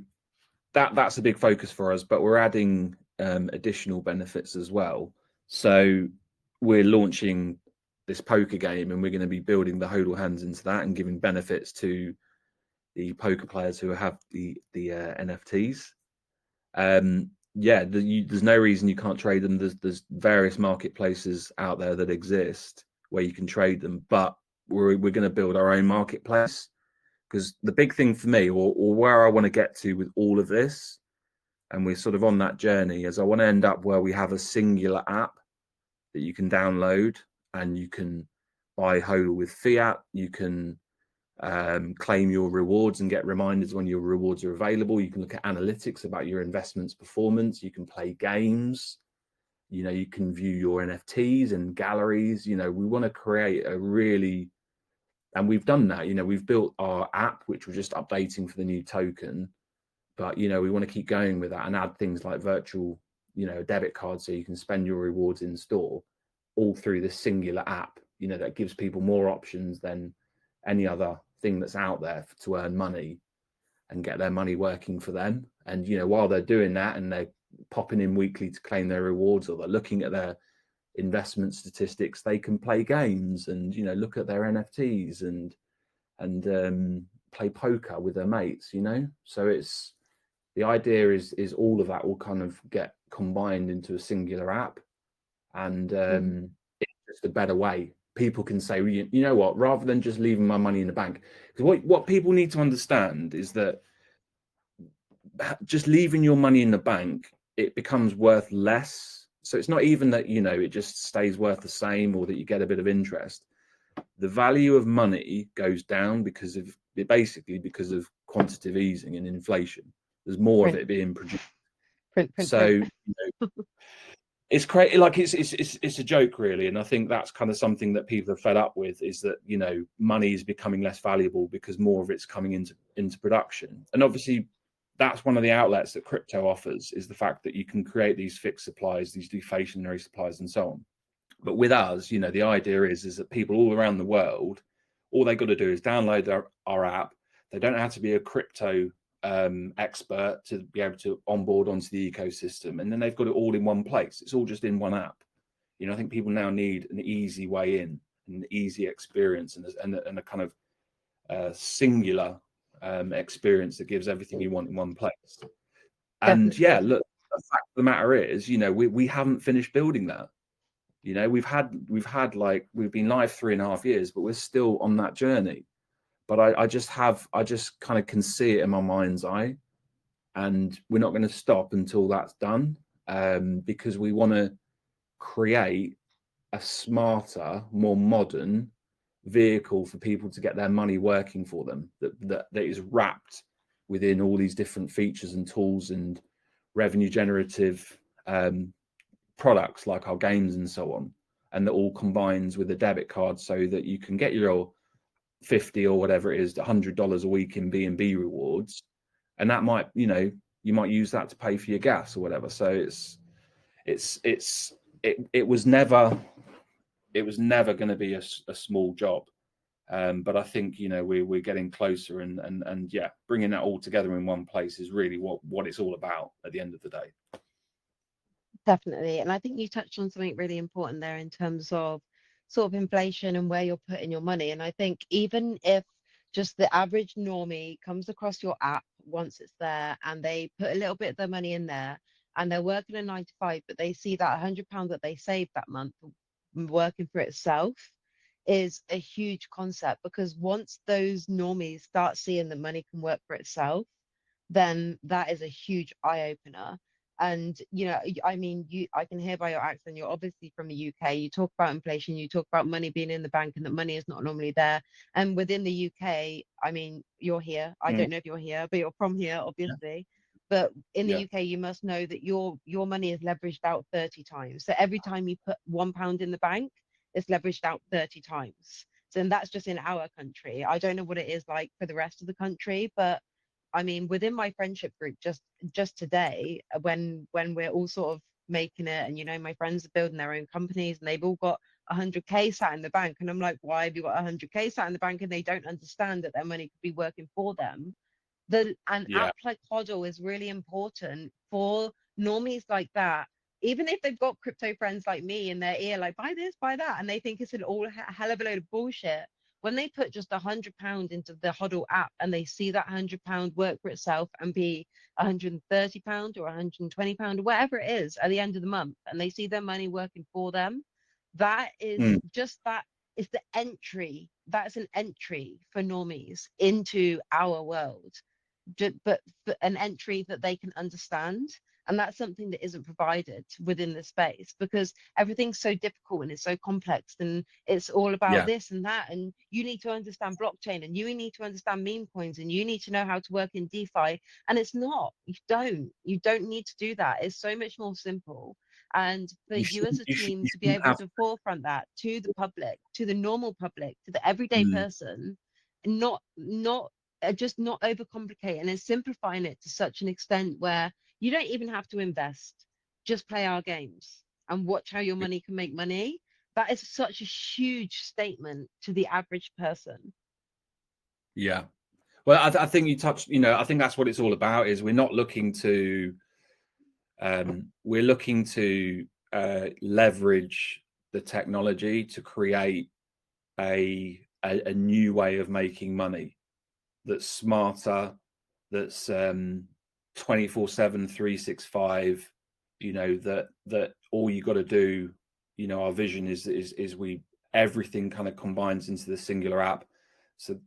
that's a big focus for us, but we're adding additional benefits as well. So we're launching this poker game, and we're going to be building the HODL hands into that and giving benefits to the poker players who have the NFTs. Yeah, there's no reason you can't trade them. There's various marketplaces out there that exist where you can trade them, but we're going to build our own marketplace, because the big thing for me, or where I want to get to with all of this, and we're sort of on that journey, is I want to end up where we have a singular app that you can download and you can buy HODL with fiat. You can claim your rewards and get reminders when your rewards are available. You can look at analytics about your investments performance. You can play games. You know, you can view your NFTs and galleries. You know, we want to create a really, and we've done that. You know, we've built our app, which we're just updating for the new token. But, you know, we want to keep going with that and add things like virtual, you know, debit cards so you can spend your rewards in store all through this singular app, you know, that gives people more options than any other thing that's out there to earn money and get their money working for them. And, you know, while they're doing that and they're popping in weekly to claim their rewards, or they're looking at their investment statistics, they can play games and, you know, look at their NFTs and play poker with their mates, you know. So it's, the idea is all of that will kind of get combined into a singular app, and it's just a better way. People can say, you know what, rather than just leaving my money in the bank, because what people need to understand is that just leaving your money in the bank, it becomes worth less. So it's not even that, you know, it just stays worth the same or that you get a bit of interest. The value of money goes down because of basically because of quantitative easing and inflation. There's more of Print, it being produced. print, print, So, print. you know, it's crazy. Like it's a joke, really. And I think that's kind of something that people are fed up with, is that, you know, money is becoming less valuable because more of it's coming into production. And obviously, that's one of the outlets that crypto offers, is the fact that you can create these fixed supplies, these deflationary supplies, and so on. But with us, you know, the idea is that people all around the world, all they got to do is download our app. They don't have to be a crypto expert to be able to onboard onto the ecosystem, and then they've got it all in one place. It's all just in one app. You know, I think people now need an easy way in, an easy experience, and a kind of singular experience that gives everything you want in one place. And yeah, Definitely. look, the fact of the matter is, you know, we haven't finished building that. You know, we've had like, we've been live 3.5 years, but we're still on that journey. But I just kind of can see it in my mind's eye, and we're not going to stop until that's done, because we want to create a smarter, more modern vehicle for people to get their money working for them, that is wrapped within all these different features and tools and revenue generative products like our games and so on, and that all combines with a debit card so that you can get your 50 or whatever it is, $100 a week in B&B rewards, and that might, you know, you might use that to pay for your gas or whatever. So it was never going to be a small job. But I think, you know, we're getting closer, and yeah, bringing that all together in one place is really what it's all about at the end of the day. Definitely. And I think you touched on something really important there in terms of sort of inflation and where you're putting your money. And I think even if just the average normie comes across your app once it's there and they put a little bit of their money in there and they're working a 9 to 5, but they see that £100 that they saved that month working for itself is a huge concept, because once those normies start seeing that money can work for itself, then that is a huge eye opener. And I mean, I can hear by your accent, you're obviously from the UK. You talk about inflation, you talk about money being in the bank and that money is not normally there. And within the UK, I mean, you're here. I Mm, don't know if you're here, but you're from here, yeah, obviously. But in the yeah, UK, you must know that your money is leveraged out 30 times. So every time you put £1 in the bank, it's leveraged out 30 times. So, and that's just in our country. I don't know what it is like for the rest of the country, but I mean, within my friendship group, just today, when we're all sort of making it, and my friends are building their own companies, and they've all got 100K sat in the bank, and I'm like, why have you got 100K sat in the bank? And they don't understand that their money could be working for them. An yeah, app like HODL is really important for normies like that. Even if they've got crypto friends like me in their ear, like buy this, buy that, and they think it's a hell of a load of bullshit. When they put just £100 into the HODL app and they see that £100 work for itself and be £130 or £120 or whatever it is at the end of the month, and they see their money working for them, that is mm, just that is the entry. That's an entry for normies into our world, but an entry that they can understand. And that's something that isn't provided within the space, because everything's so difficult and it's so complex, and it's all about yeah, this and that, and you need to understand blockchain, and you need to understand meme coins, and you need to know how to work in DeFi. And it's not, you don't need to do that. It's so much more simple. And for you as a team You to be shouldn't able have. to forefront that to the public, to the normal public, to the everyday Mm, person, not just not overcomplicate and then simplifying it to such an extent where you don't even have to invest, just play our games and watch how your money can make money. That is such a huge statement to the average person. yeah. Well, I think you touched. I think that's what it's all about. Is we're looking to leverage the technology to create a new way of making money that's smarter, that's 24/7, 365. That all you got to do. Our vision is we everything kind of combines into the singular app.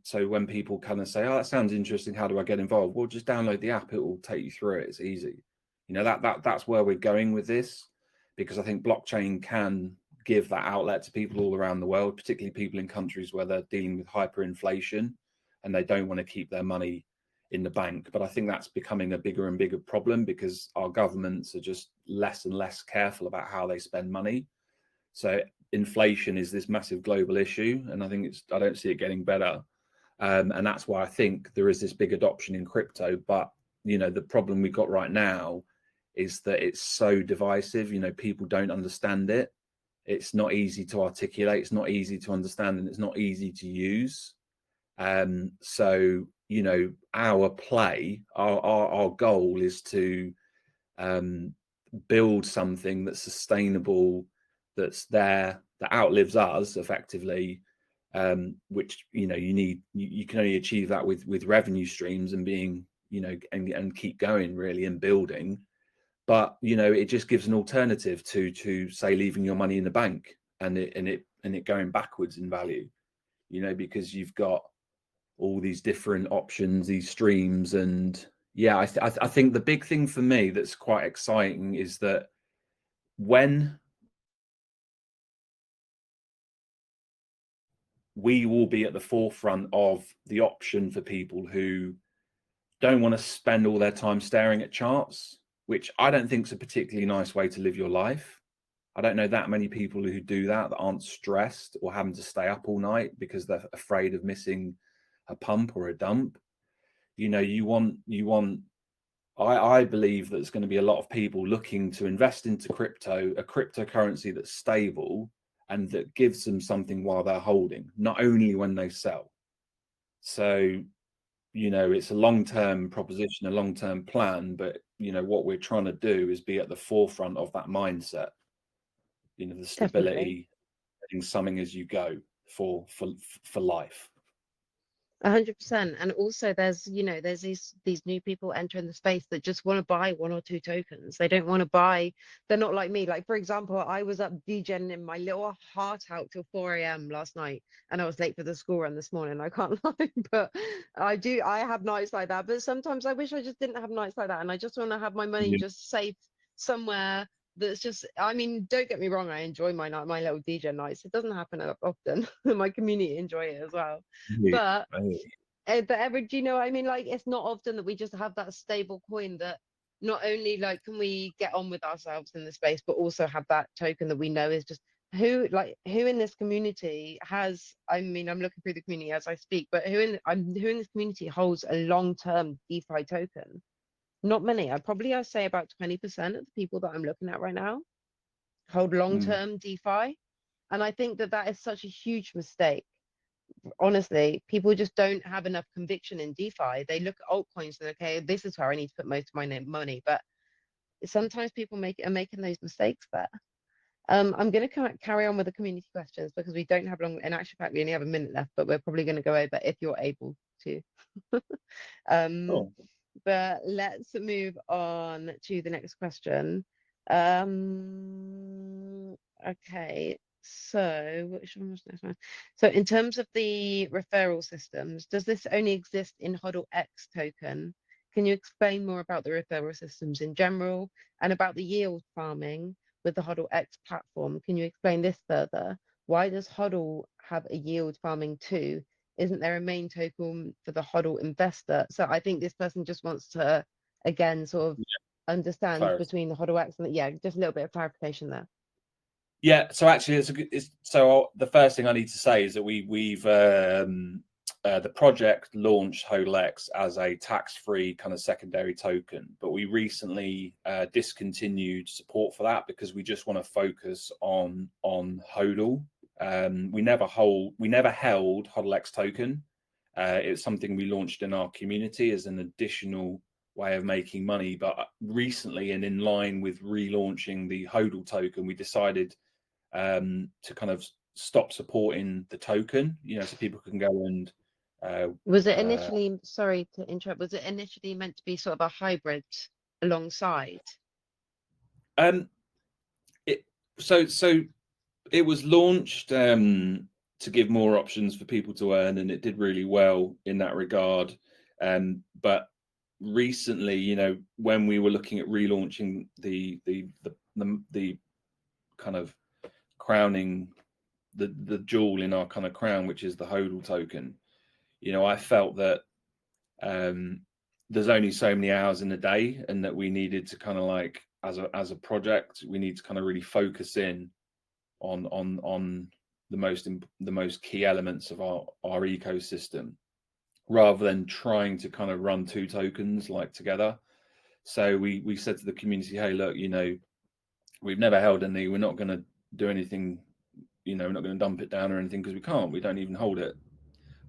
So when people kind of say, "Oh, that sounds interesting. How do I get involved?" Well, just download the app. It will take you through it. It's easy. That's where we're going with this, because I think blockchain can give that outlet to people all around the world, particularly people in countries where they're dealing with hyperinflation and they don't want to keep their money in the bank. But I think that's becoming a bigger and bigger problem because our governments are just less and less careful about how they spend money. So inflation is this massive global issue, and I don't see it getting better. And that's why I think there is this big adoption in crypto. But the problem we've got right now is that it's so divisive. People don't understand it. It's not easy to articulate. It's not easy to understand, and it's not easy to use. So our goal is to build something that's sustainable, that's there, that outlives us effectively. Which you can only achieve that with revenue streams and being and keep going really and building. But it just gives an alternative to say leaving your money in the bank and it going backwards in value. Because you've got all these different options, these streams. And yeah, I think the big thing for me that's quite exciting is that when we will be at the forefront of the option for people who don't want to spend all their time staring at charts, which I don't think is a particularly nice way to live your life. I don't know that many people who do that aren't stressed or having to stay up all night because they're afraid of missing a pump or a dump. I believe that there's going to be a lot of people looking to invest into crypto, a cryptocurrency that's stable and that gives them something while they're holding, not only when they sell. So, it's a long-term proposition, a long-term plan, but what we're trying to do is be at the forefront of that mindset, the Definitely. stability, getting something as you go for life. 100%. And also there's these new people entering the space that just want to buy one or two tokens. They don't want to buy, they're not like me. Like for example, I was up DJing my little heart out till 4 a.m. last night and I was late for the school run this morning. I can't lie, but I have nights like that. But sometimes I wish I just didn't have nights like that. And I just want to have my money Yeah. just safe somewhere that's just, I mean, don't get me wrong, I enjoy my little DJ nights. It doesn't happen often. My community enjoy it as well. Yeah. But Yeah. but ever, do you know what I mean? Like, it's not often that we just have that stable coin that not only like can we get on with ourselves in the space, but also have that token that we know is just who in this community has, I mean, I'm looking through the community as I speak, but who in this community holds a long-term DeFi token? Not many. I say about 20% of the people that I'm looking at right now hold Mm. long-term DeFi. And I think that that is such a huge mistake. Honestly, people just don't have enough conviction in DeFi. They look at altcoins and okay, this is where I need to put most of my money. But sometimes people are making those mistakes there. I'm going to carry on with the community questions because we don't have long. In actual fact, we only have a minute left, but we're probably going to go over if you're able to. um, Oh. but let's move on to the next question. Okay, so which one was this one? So in terms of the referral systems, does this only exist in HODL X token? Can you explain more about the referral systems in general and about the yield farming with the HODL X platform? Can you explain this further? Why does HODL have a yield farming too? Isn't there a main token for the HODL investor? So I think this person just wants to again sort of understand between the HODLX and yeah, just a little bit of clarification there. Yeah, so actually, so the first thing I need to say is that we've the project launched HODLX as a tax-free kind of secondary token, but we recently discontinued support for that because we just want to focus on HODL. We never held HODLX token. It's something we launched in our community as an additional way of making money, but recently, and in line with relaunching the HODL token, we decided to kind of stop supporting the token, so people can go and was it initially, sorry to interrupt, was it initially meant to be sort of a hybrid alongside? So it was launched to give more options for people to earn, and it did really well in that regard. But recently, when we were looking at relaunching the kind of crowning the jewel in our kind of crown, which is the HODL token, I felt that there's only so many hours in the day, and that we needed to kind of like, as a project, we need to kind of really focus in on the most key elements of our ecosystem, rather than trying to kind of run two tokens like together. So we said to the community, hey, look, we've never held any, we're not going to do anything, we're not going to dump it down or anything, because we don't even hold it,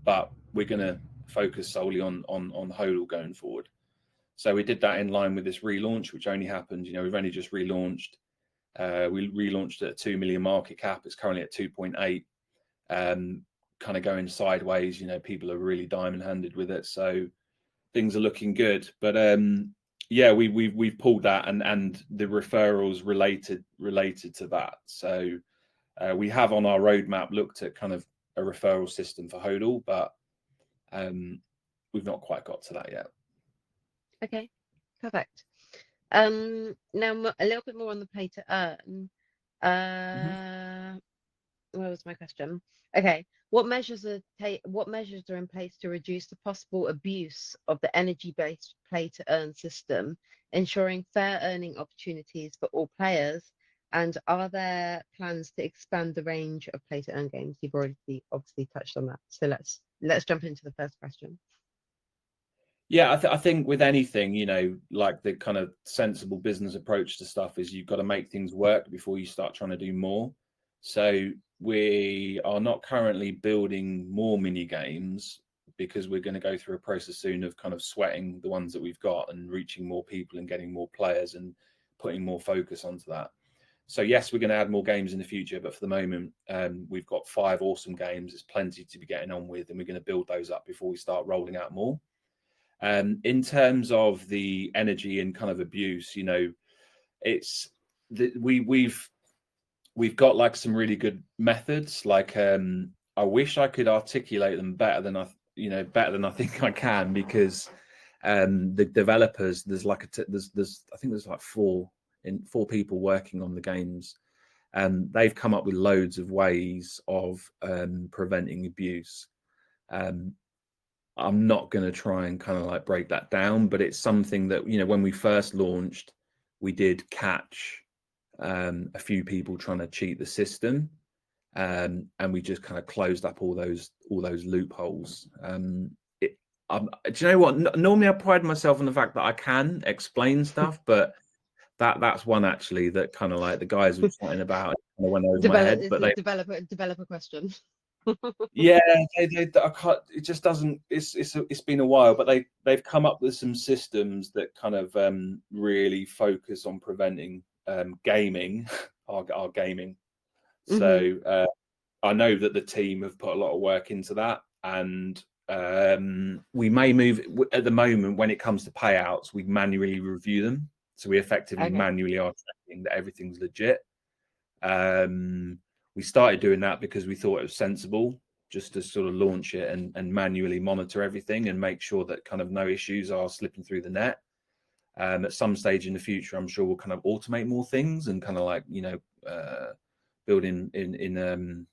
but we're going to focus solely on HODL going forward. So we did that in line with this relaunch, which only happened, we've only just relaunched. We relaunched at a 2 million market cap. It's currently at 2.8, kind of going sideways. People are really diamond handed with it, so things are looking good. But yeah, we've pulled that, and the referrals related to that. So we have on our roadmap looked at kind of a referral system for HODL, but we've not quite got to that yet. Okay, perfect. Now a little bit more on the play to earn. Where was my question? Okay, what measures are in place to reduce the possible abuse of the energy-based play to earn system, ensuring fair earning opportunities for all players? And are there plans to expand the range of play to earn games? You've already obviously touched on that, so let's jump into the first question. Yeah, I think with anything, like the kind of sensible business approach to stuff is you've got to make things work before you start trying to do more. So we are not currently building more mini games, because we're going to go through a process soon of kind of sweating the ones that we've got and reaching more people and getting more players and putting more focus onto that. So yes, we're going to add more games in the future, but for the moment, we've got 5 awesome games. There's plenty to be getting on with, and we're going to build those up before we start rolling out more. In terms of the energy and kind of abuse, it's we've got like some really good methods. Like I wish I could articulate them better than I think I can, because the developers, there's I think there's like 4 people working on the games, and they've come up with loads of ways of preventing abuse. I'm not going to try and kind of like break that down, but it's something that, when we first launched, we did catch a few people trying to cheat the system, and we just kind of closed up all those loopholes. Do you know what? Normally I pride myself on the fact that I can explain stuff, but that's one actually that kind of like the guys were chatting about, and kind of went over my head. But developer question. Yeah, I can't. It just doesn't. It's been a while, but they've come up with some systems that kind of really focus on preventing gaming, our gaming. So I know that the team have put a lot of work into that, and we may move at the moment when it comes to payouts. We manually review them, so we effectively manually are checking that everything's legit. We started doing that because we thought it was sensible, just to sort of launch it and manually monitor everything and make sure that kind of no issues are slipping through the net. At some stage in the future, I'm sure we'll kind of automate more things and kind of like, build in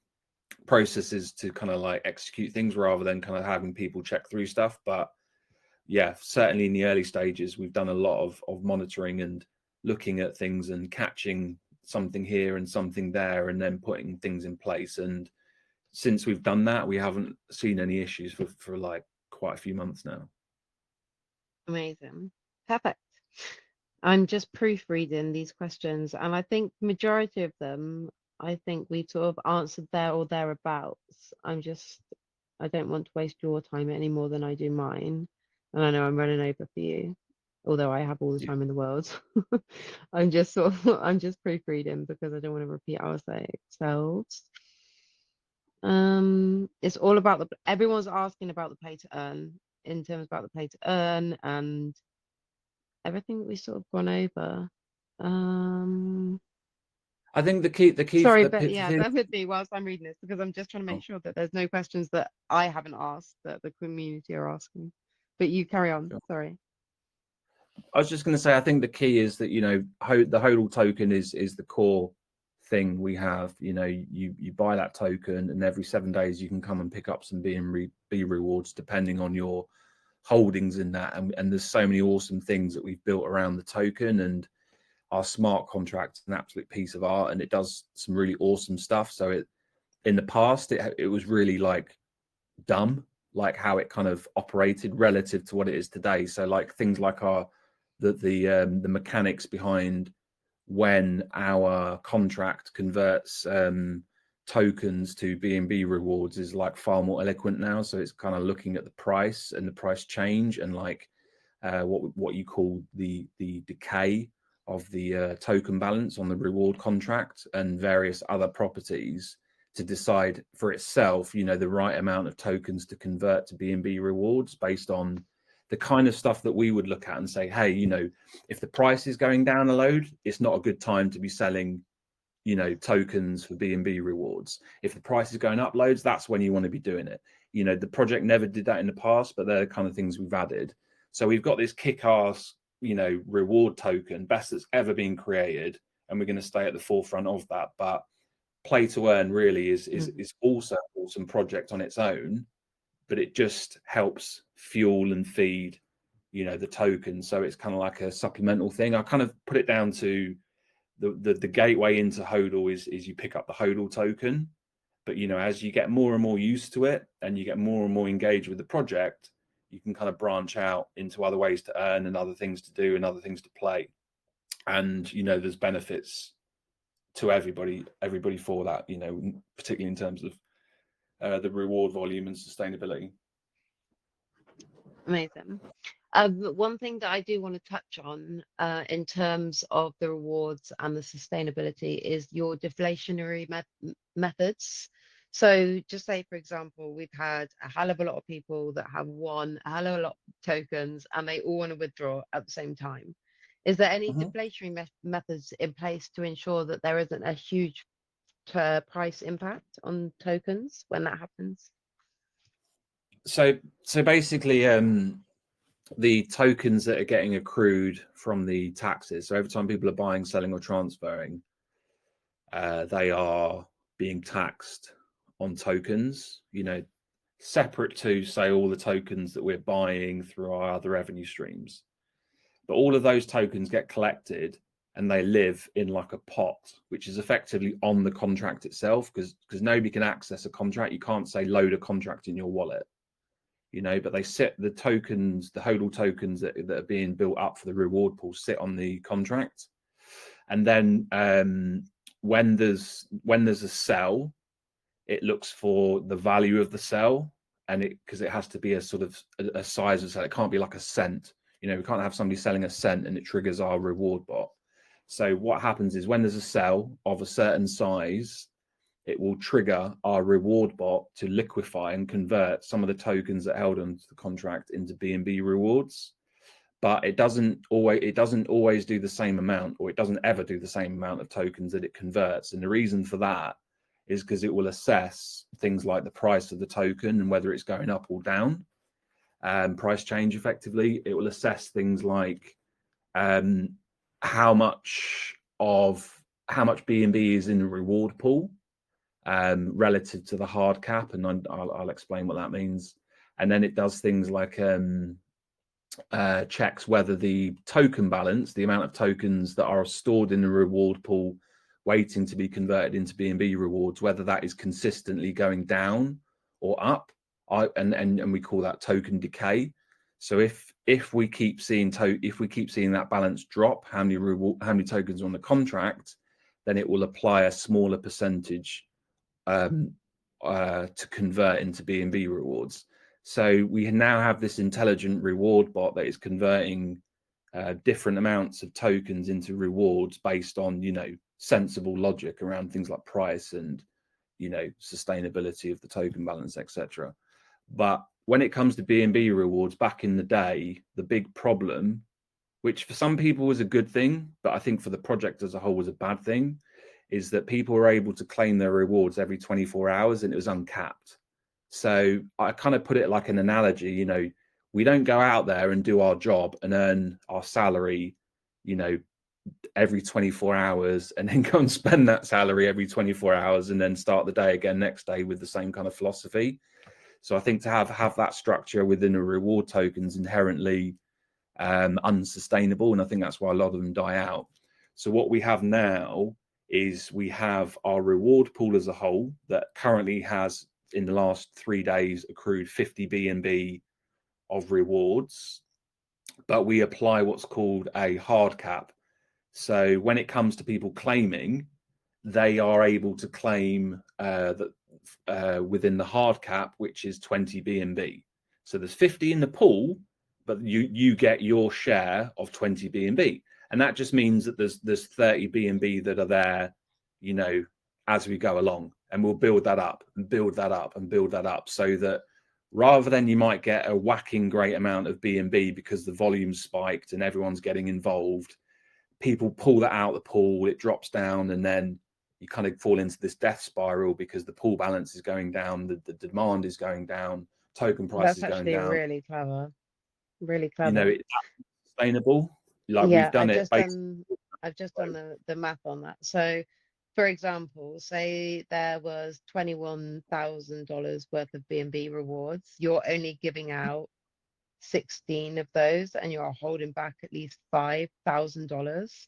processes to kind of like execute things rather than kind of having people check through stuff. But yeah, certainly in the early stages, we've done a lot of monitoring and looking at things and catching something here and something there, and then putting things in place. And since we've done that, we haven't seen any issues for like quite a few months now. Amazing. Perfect. I'm just proofreading these questions, and I think majority of them, I think we've sort of answered there or thereabouts. I don't want to waste your time any more than I do mine. And I know I'm running over for you, although I have all the time in the world. I'm just proofreading because I don't want to repeat ourselves. It's all about everyone's asking about the pay to earn, in terms about the pay to earn and everything that we sort of gone over. I think the key Sorry, the but yeah, thing. bear with me whilst I'm reading this because I'm just trying to make sure that there's no questions that I haven't asked that the community are asking. But you carry on. Sorry. I was just going to say, I think the key is that, you know, the HODL token is the core thing we have. You know, you buy that token, and every 7 days you can come and pick up some B rewards depending on your holdings in that. And there's so many awesome things that we've built around the token, and our smart contract is an absolute piece of art, and it does some really awesome stuff. So in the past, it was really like dumb, like how it kind of operated relative to what it is today. So like things like the mechanics behind when our contract converts tokens to BNB rewards is like far more eloquent now. So it's kind of looking at the price and the price change, and like what you call the decay of the token balance on the reward contract and various other properties to decide for itself, you know, the right amount of tokens to convert to BNB rewards based on the kind of stuff that we would look at and say, hey, you know, if the price is going down a load, it's not a good time to be selling, you know, tokens for BNB rewards. If the price is going up loads, that's when you want to be doing it. You know, the project never did that in the past, but they're the kind of things we've added. So we've got this kick-ass, you know, reward token, best that's ever been created, and we're going to stay at the forefront of that. But play to earn really is also an awesome project on its own, but it just helps fuel and feed, you know, the token. So it's kind of like a supplemental thing. I kind of put it down to the gateway into HODL is you pick up the HODL token, but you know, as you get more and more used to it and you get more and more engaged with the project, you can kind of branch out into other ways to earn and other things to do and other things to play. And you know, there's benefits to everybody for that, you know, particularly in terms of the reward volume and sustainability. Amazing. One thing that I do want to touch on in terms of the rewards and the sustainability is your deflationary methods. So just say, for example, we've had a hell of a lot of people that have won a hell of a lot of tokens and they all want to withdraw at the same time. Is there any deflationary methods in place to ensure that there isn't a huge price impact on tokens when that happens? So basically, the tokens that are getting accrued from the taxes. So every time people are buying, selling, or transferring, they are being taxed on tokens, you know, separate to, say, all the tokens that we're buying through our other revenue streams. But all of those tokens get collected and they live in like a pot, which is effectively on the contract itself, because nobody can access a contract. You can't say load a contract in your wallet, you know, but they sit the tokens, the HODL tokens that are being built up for the reward pool sit on the contract. And then when there's a sell, it looks for the value of the sell, and because it has to be a sort of a size of sell. It can't be like a cent. You know, we can't have somebody selling a cent and it triggers our reward bot. So what happens is when there's a sell of a certain size, it will trigger our reward bot to liquefy and convert some of the tokens that held onto the contract into BNB rewards. But it doesn't always do the same amount, or it doesn't ever do the same amount of tokens that it converts. And the reason for that is because it will assess things like the price of the token and whether it's going up or down, price change effectively. It will assess things like how much BNB is in the reward pool relative to the hard cap, and I'll explain what that means. And then it does things like checks whether the token balance, the amount of tokens that are stored in the reward pool waiting to be converted into B&B rewards, whether that is consistently going down or up. And we call that token decay. So if we keep seeing that balance drop, how many tokens are on the contract, then it will apply a smaller percentage to convert into B&B rewards. So we now have this intelligent reward bot that is converting different amounts of tokens into rewards based on, sensible logic around things like price and, sustainability of the token balance, etc. But when it comes to B&B rewards, back in the day, the big problem, which for some people was a good thing, but I think for the project as a whole was a bad thing, is that people were able to claim their rewards every 24 hours and it was uncapped. So I kind of put it like an analogy, we don't go out there and do our job and earn our salary, every 24 hours and then go and spend that salary every 24 hours and then start the day again next day with the same kind of philosophy. So I think to have that structure within a reward token's inherently unsustainable. And I think that's why a lot of them die out. So what we have now is we have our reward pool as a whole that currently has, in the last 3 days, accrued 50 B&B of rewards, but we apply what's called a hard cap. So when it comes to people claiming, they are able to claim that within the hard cap, which is 20 B&B. So there's 50 in the pool, but you get your share of 20 B&B. And that just means that there's 30 B&B that are there, as we go along, and we'll build that up and build that up and build that up, so that rather than you might get a whacking great amount of B&B because the volume's spiked and everyone's getting involved, people pull that out of the pool, it drops down, and then you kind of fall into this death spiral because the pool balance is going down, the demand is going down, token price is going down. Really clever. Really clever. It's sustainable. Like, Yeah, we've done it. I've just done the math on that. So, for example, say there was $21,000 worth of B&B rewards. You're only giving out 16 of those, and you're holding back at least $5,000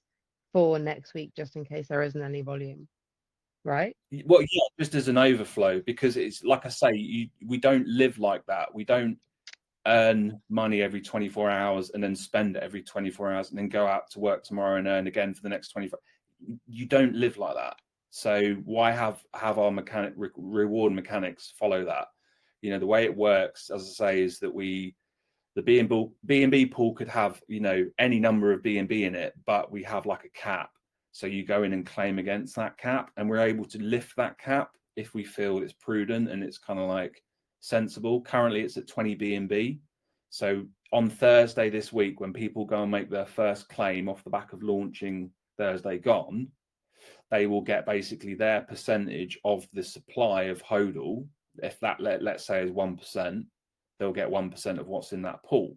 for next week, just in case there isn't any volume, right? Well, yeah, just as an overflow, because it's like I say, we don't live like that. We don't earn money every 24 hours and then spend it every 24 hours and then go out to work tomorrow and earn again for the next 24. You don't live like that. So why have our reward mechanics follow that? The way it works, as I say, is that the B&B pool could have, any number of B&B in it, but we have like a cap. So you go in and claim against that cap, and we're able to lift that cap if we feel it's prudent and it's kind of like sensible. Currently it's at 20 B&B. So on Thursday this week, when people go and make their first claim off the back of launching Thursday Gone, they will get basically their percentage of the supply of HODL. If that, let's say, is 1%, they'll get 1% of what's in that pool.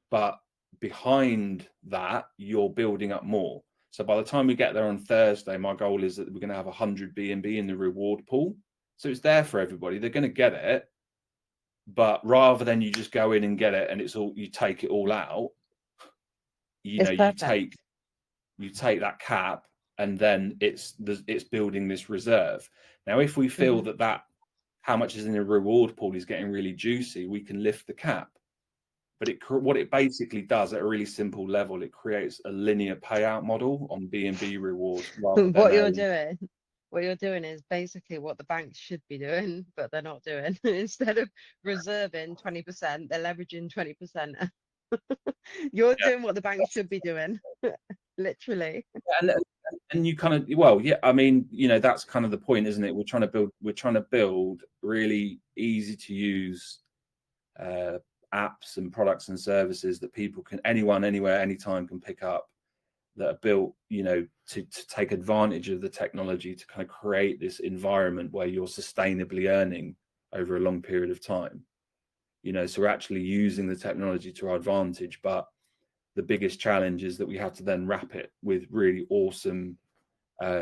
But behind that, you're building up more. So by the time we get there on Thursday, my goal is that we're going to have 100 B&B in the reward pool. So it's there for everybody. They're going to get it. But rather than you just go in and get it and you take it all out, you take that cap, and then it's building this reserve. Now, if we feel that how much is in the reward pool is getting really juicy, we can lift the cap. But what it basically does at a really simple level, it creates a linear payout model on B&B rewards. What you're doing is basically what the banks should be doing, but they're not doing. Instead of reserving 20%, they're leveraging 20%. You're doing what the banks should be doing, literally. And you kind of, well, yeah, I mean, that's kind of the point, isn't it? We're trying to build really easy to use apps and products and services that people can, anyone, anywhere, anytime, can pick up, that are built, to take advantage of the technology to kind of create this environment where you're sustainably earning over a long period of time. So we're actually using the technology to our advantage, but the biggest challenge is that we have to then wrap it with really awesome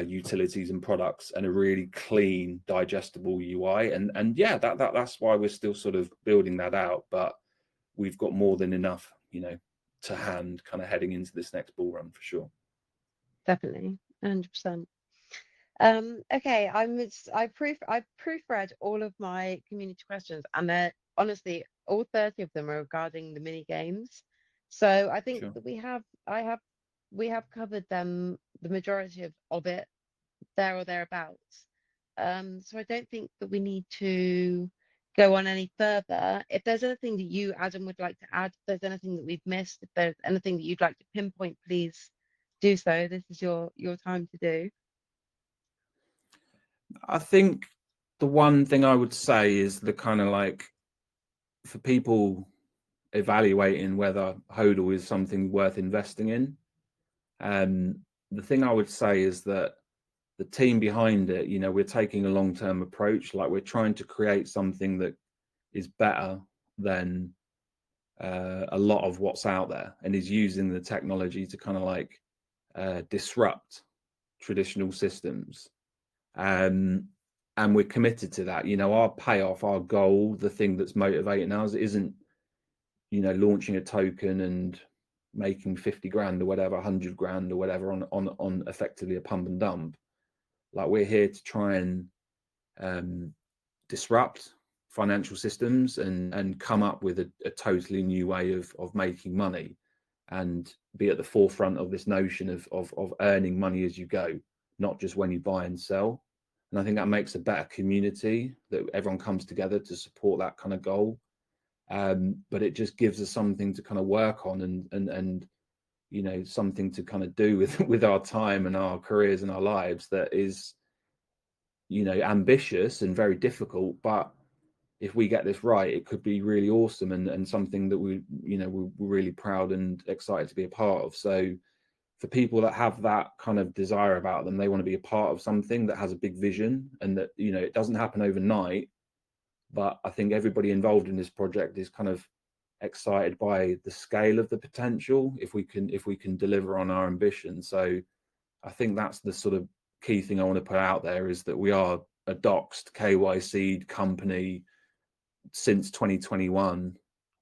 utilities and products and a really clean, digestible UI. And yeah, that's why we're still sort of building that out, but we've got more than enough to hand, kind of heading into this next bull run for sure. Definitely, 100%. Okay, I proofread all of my community questions, and they're honestly all 30 of them are regarding the mini games. So I think Sure. that we have covered them, the majority of it, there or thereabouts. So I don't think that we need to go on any further. If there's anything that you, Adam, would like to add, if there's anything that we've missed, if there's anything that you'd like to pinpoint, please do so. This is your time to do. I think the one thing I would say is the kind of like, for people evaluating whether HODL is something worth investing in, the thing I would say is that the team behind it, we're taking a long-term approach. Like, we're trying to create something that is better than a lot of what's out there, and is using the technology to kind of like disrupt traditional systems. And we're committed to that. Our payoff, our goal, the thing that's motivating us isn't, launching a token and making 50 grand or whatever, 100 grand or whatever on effectively a pump and dump. Like, we're here to try and disrupt financial systems and come up with a totally new way of making money, and be at the forefront of this notion of earning money as you go, not just when you buy and sell. And I think that makes a better community, that everyone comes together to support that kind of goal. But it just gives us something to kind of work on, and something to kind of do with our time and our careers and our lives, that is ambitious and very difficult. But if we get this right, it could be really awesome, and something that we're really proud and excited to be a part of. So for people that have that kind of desire about them, they want to be a part of something that has a big vision, and that it doesn't happen overnight. But I think everybody involved in this project is kind of excited by the scale of the potential, if we can deliver on our ambition. So I think that's the sort of key thing I want to put out there, is that we are a doxed KYC'd company since 2021,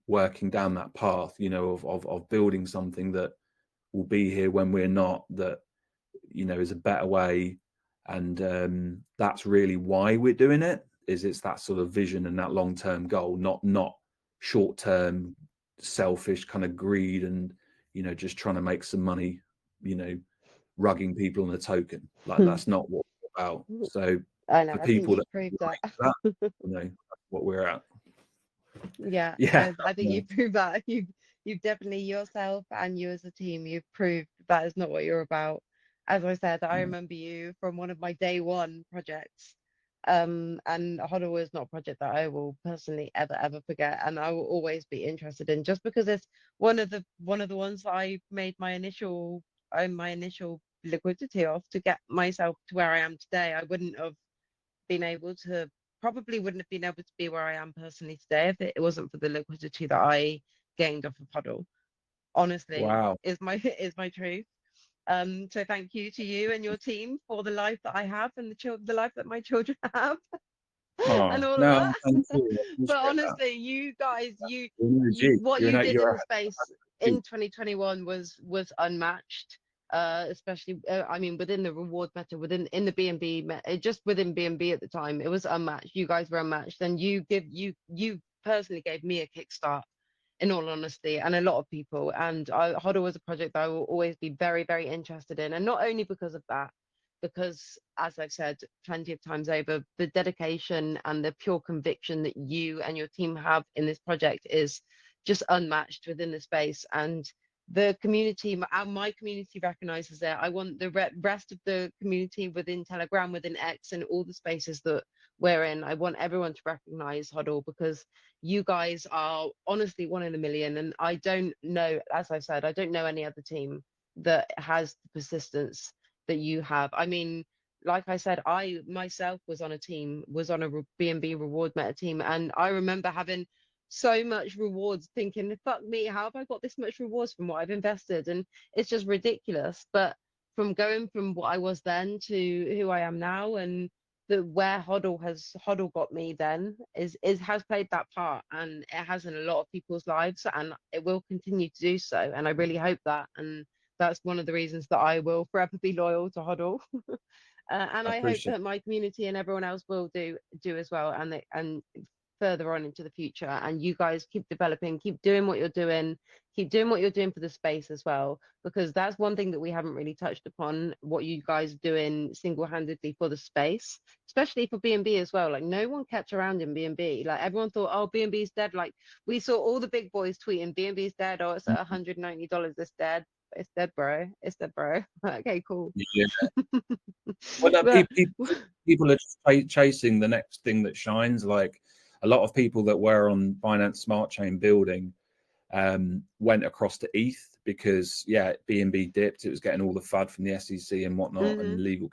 working down that path, of building something that will be here when we're not, that is a better way. And that's really why we're doing it. It's that sort of vision and that long-term goal, not short-term selfish kind of greed and just trying to make some money, rugging people on a token. Like, that's not what we're about. So I know, for I think people that you've proved that. that's what we're at. Yeah, Yeah. I think you've proved that. You've definitely, yourself and you as a team, you've proved that is not what you're about. As I said, I remember you from one of my day one projects. And HODL was not a project that I will personally ever forget, and I will always be interested in, just because it's one of the ones that I made my initial liquidity off to get myself to where I am today. I probably wouldn't have been able to be where I am personally today if it wasn't for the liquidity that I gained off of HODL. Honestly, Wow. is my truth. So thank you to you and your team for the life that I have, and the life that my children have, and Oh all of no, that. thank you. I But appreciate that. honestly, you guys, You're an you OG. what you did You're in a the space OG. in 2021 was unmatched. Especially, I mean, within the reward meta, in the BNB, just within BNB at the time, it was unmatched. You guys were unmatched, and you personally gave me a kickstart, in all honesty, and a lot of people. And HODL was a project that I will always be very, very interested in. And not only because of that, because as I've said plenty of times over, the dedication and the pure conviction that you and your team have in this project is just unmatched within the space. And the community, my community recognizes it. I want the rest of the community within Telegram, within X, and all the spaces that we're in. I want everyone to recognize HODL, because you guys are honestly one in a million. And I don't know, as I said, I don't know any other team that has the persistence that you have. I mean, like I said, I myself was on a BNB reward meta team, and I remember having so much rewards, thinking, fuck me, how have I got this much rewards from what I've invested? And it's just ridiculous. But from going from what I was then to who I am now, and that where HODL got me then is has played that part, and it has in a lot of people's lives, and it will continue to do so. And I really hope that, and that's one of the reasons that I will forever be loyal to HODL. And I I hope appreciate that my community and everyone else will do as well, and further on into the future. And you guys keep developing, keep doing what you're doing, keep doing what you're doing for the space as well, because that's one thing that we haven't really touched upon, what you guys are doing single-handedly for the space, especially for B&B as well. Like, no one kept around in B&B. Like, everyone thought, oh, B&B's dead. Like, we saw all the big boys tweeting, B&B's dead. Oh, it's at $190. It's dead. It's dead, bro. It's dead, bro. Okay, cool. yeah. Well, no, But people are just chasing the next thing that shines. Like a lot of people that were on Binance Smart Chain building went across to ETH because BNB dipped. It was getting all the FUD from the SEC and whatnot and legal.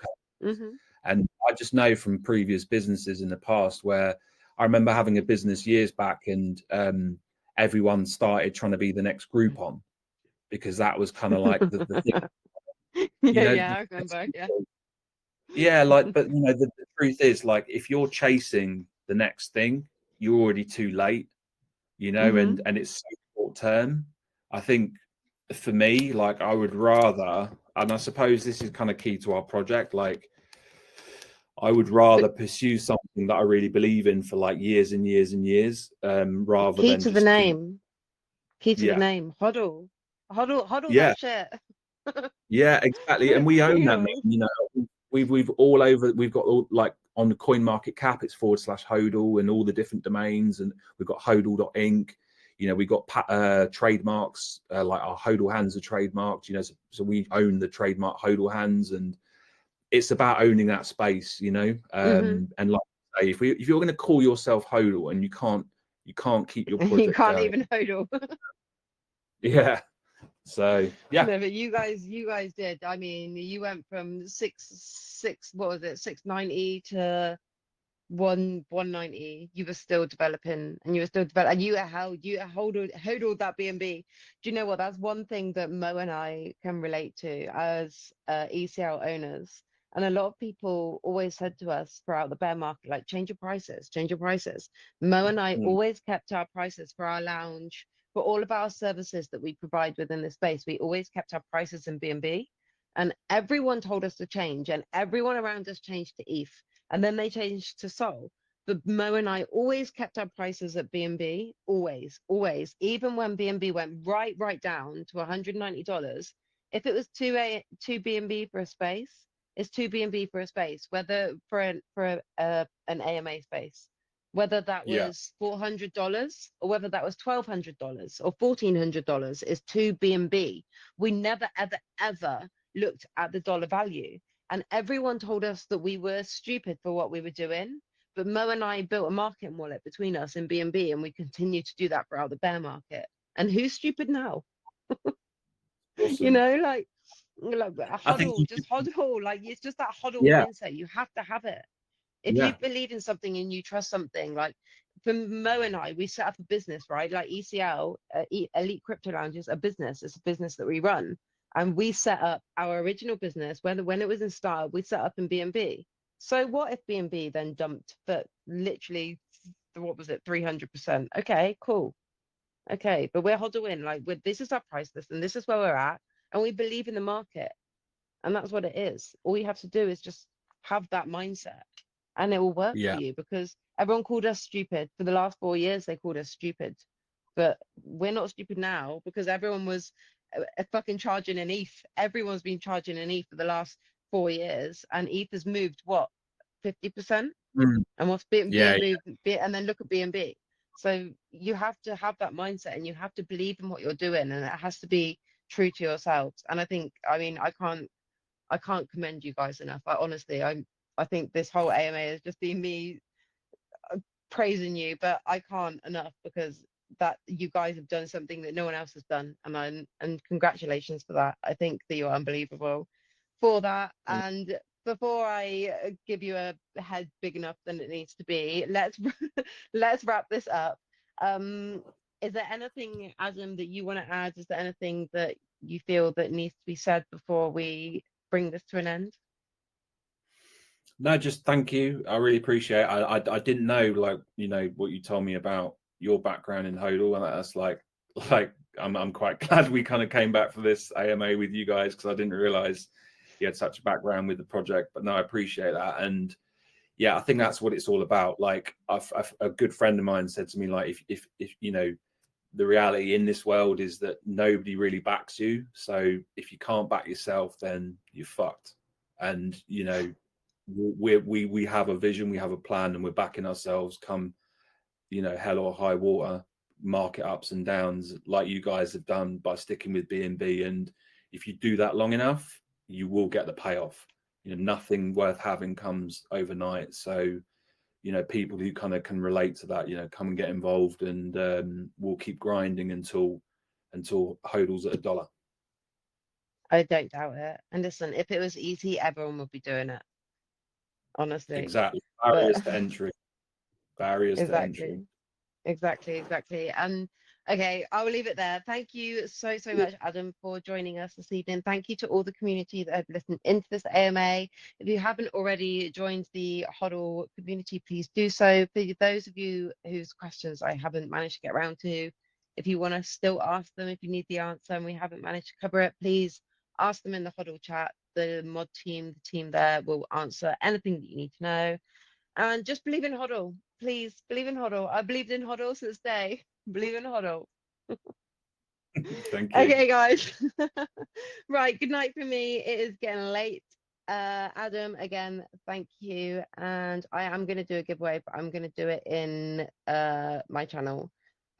And I just know from previous businesses in the past where I remember having a business years back, and everyone started trying to be the next Groupon because that was kind of like the thing, you know. yeah, I remember. Yeah. Yeah, like, but the truth is, like, if you're chasing the next thing, you're already too late, and it's so short term. I think for me, like, I would rather, and I suppose this is kind of key to our project, like, I would But rather pursue something that I really believe in for like years and years and years, rather key than to the just keep, name. Key to the yeah, name. Hodl yeah, that shit. yeah, exactly. And we own You that know. meme, we've all over, we've got all, like, on the coin market cap, it's /HODL and all the different domains, and we've got HODL.inc. We've got trademarks, like our HODL hands are trademarked, so we own the trademark HODL hands, and it's about owning that space, and like I say, if you're going to call yourself HODL and you can't keep your You project can't going, even hodl. yeah. So yeah, No, but you guys did. I mean, you went from what was it, 690 to 190. You were still developing, and you were still developing, and you hodled that B&B. Do you know what? That's one thing that Mo and I can relate to as ECL owners. And a lot of people always said to us throughout the bear market, like, change your prices, change your prices. Mo and I always kept our prices for our lounge, for all of our services that we provide within the space. We always kept our prices in B&B. And everyone told us to change, and everyone around us changed to ETH, and then they changed to Sol. But Mo and I always kept our prices at B&B, always, always. Even when B&B went right down to $190, if it was two B&B for a space, it's two B&B for a space, whether for an AMA space, whether that yeah, was $400 or whether that was $1,200 or $1,400, is two B&B. We never ever looked at the dollar value. And everyone told us that we were stupid for what we were doing. But Mo and I built a marketing wallet between us in B&B, and we continue to do that throughout the bear market. And who's stupid now? You awesome. know, like a I think hodl, just hodl. Like, it's just that hodl yeah, mindset. You have to have it. If you yeah, believe in something and you trust something, like for Mo and I, we set up a business, right? Like ECL, Elite Crypto Lounge, is a business. It's a business that we run, and we set up our original business when it was in style. We set up in B&B. So what if B&B then dumped for literally, what was it, 300%? Okay, cool. Okay, but we're hodling, like, this is our price list, and this is where we're at, and we believe in the market, and that's what it is. All you have to do is just have that mindset, and it will work for yeah. you, because everyone called us stupid for the last 4 years. They called us stupid, but we're not stupid now, because everyone was fucking charging an ETH. Everyone's been charging an ETH for the last 4 years, and ETH has moved what, 50%? Mm, And what's yeah, and then look at B&B. So you have to have that mindset, and you have to believe in what you're doing, and it has to be true to yourselves. And I mean, I can't commend you guys enough. I think this whole AMA has just been me praising you, but I can't enough, because that you guys have done something that no one else has done, and congratulations for that. I think that you're unbelievable for that. yeah. And before I give you a head big enough than it needs to be, let's wrap this up. Um, is there anything, Adam, that you want to add? Is there anything that you feel that needs to be said before we bring this to an end? No, just thank you. I really appreciate it. I didn't know, like, what you told me about your background in HODL, and that's like I'm quite glad we kind of came back for this AMA with you guys, because I didn't realize you had such a background with the project. But no, I appreciate that. And yeah, I think that's what it's all about. Like, a good friend of mine said to me, like, if the reality in this world is that nobody really backs you. So if you can't back yourself, then you're fucked. And we have a vision, we have a plan, and we're backing ourselves come hell or high water, market ups and downs, like you guys have done by sticking with B&B. And if you do that long enough, you will get the payoff. Nothing worth having comes overnight. So people who kind of can relate to that, come and get involved, and we'll keep grinding until HODL's at $1. I don't doubt it. And listen, if it was easy, everyone would be doing it, honestly. Exactly. But Barriers to entry. Barriers to entry. exactly. Exactly. Okay, I will leave it there. Thank you so, so much, Adam, for joining us this evening. Thank you to all the community that have listened into this AMA. If you haven't already joined the HODL community, please do so. For those of you whose questions I haven't managed to get around to, if you want to still ask them, if you need the answer and we haven't managed to cover it, please ask them in the HODL chat. The mod team, the team there, will answer anything that you need to know. And just believe in HODL. Please believe in HODL. I believed in HODL since day. Believe in HODL. Thank you. Okay, guys. Right. Good night for me. It is getting late. Adam, again, thank you. And I am going to do a giveaway, but I'm going to do it in my channel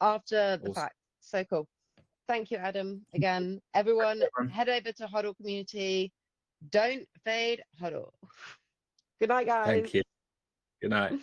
after the Awesome. fact. So cool. Thank you, Adam. Again, everyone, head over to HODL community. Don't fade HODL. Good night, guys. Thank you. Good night.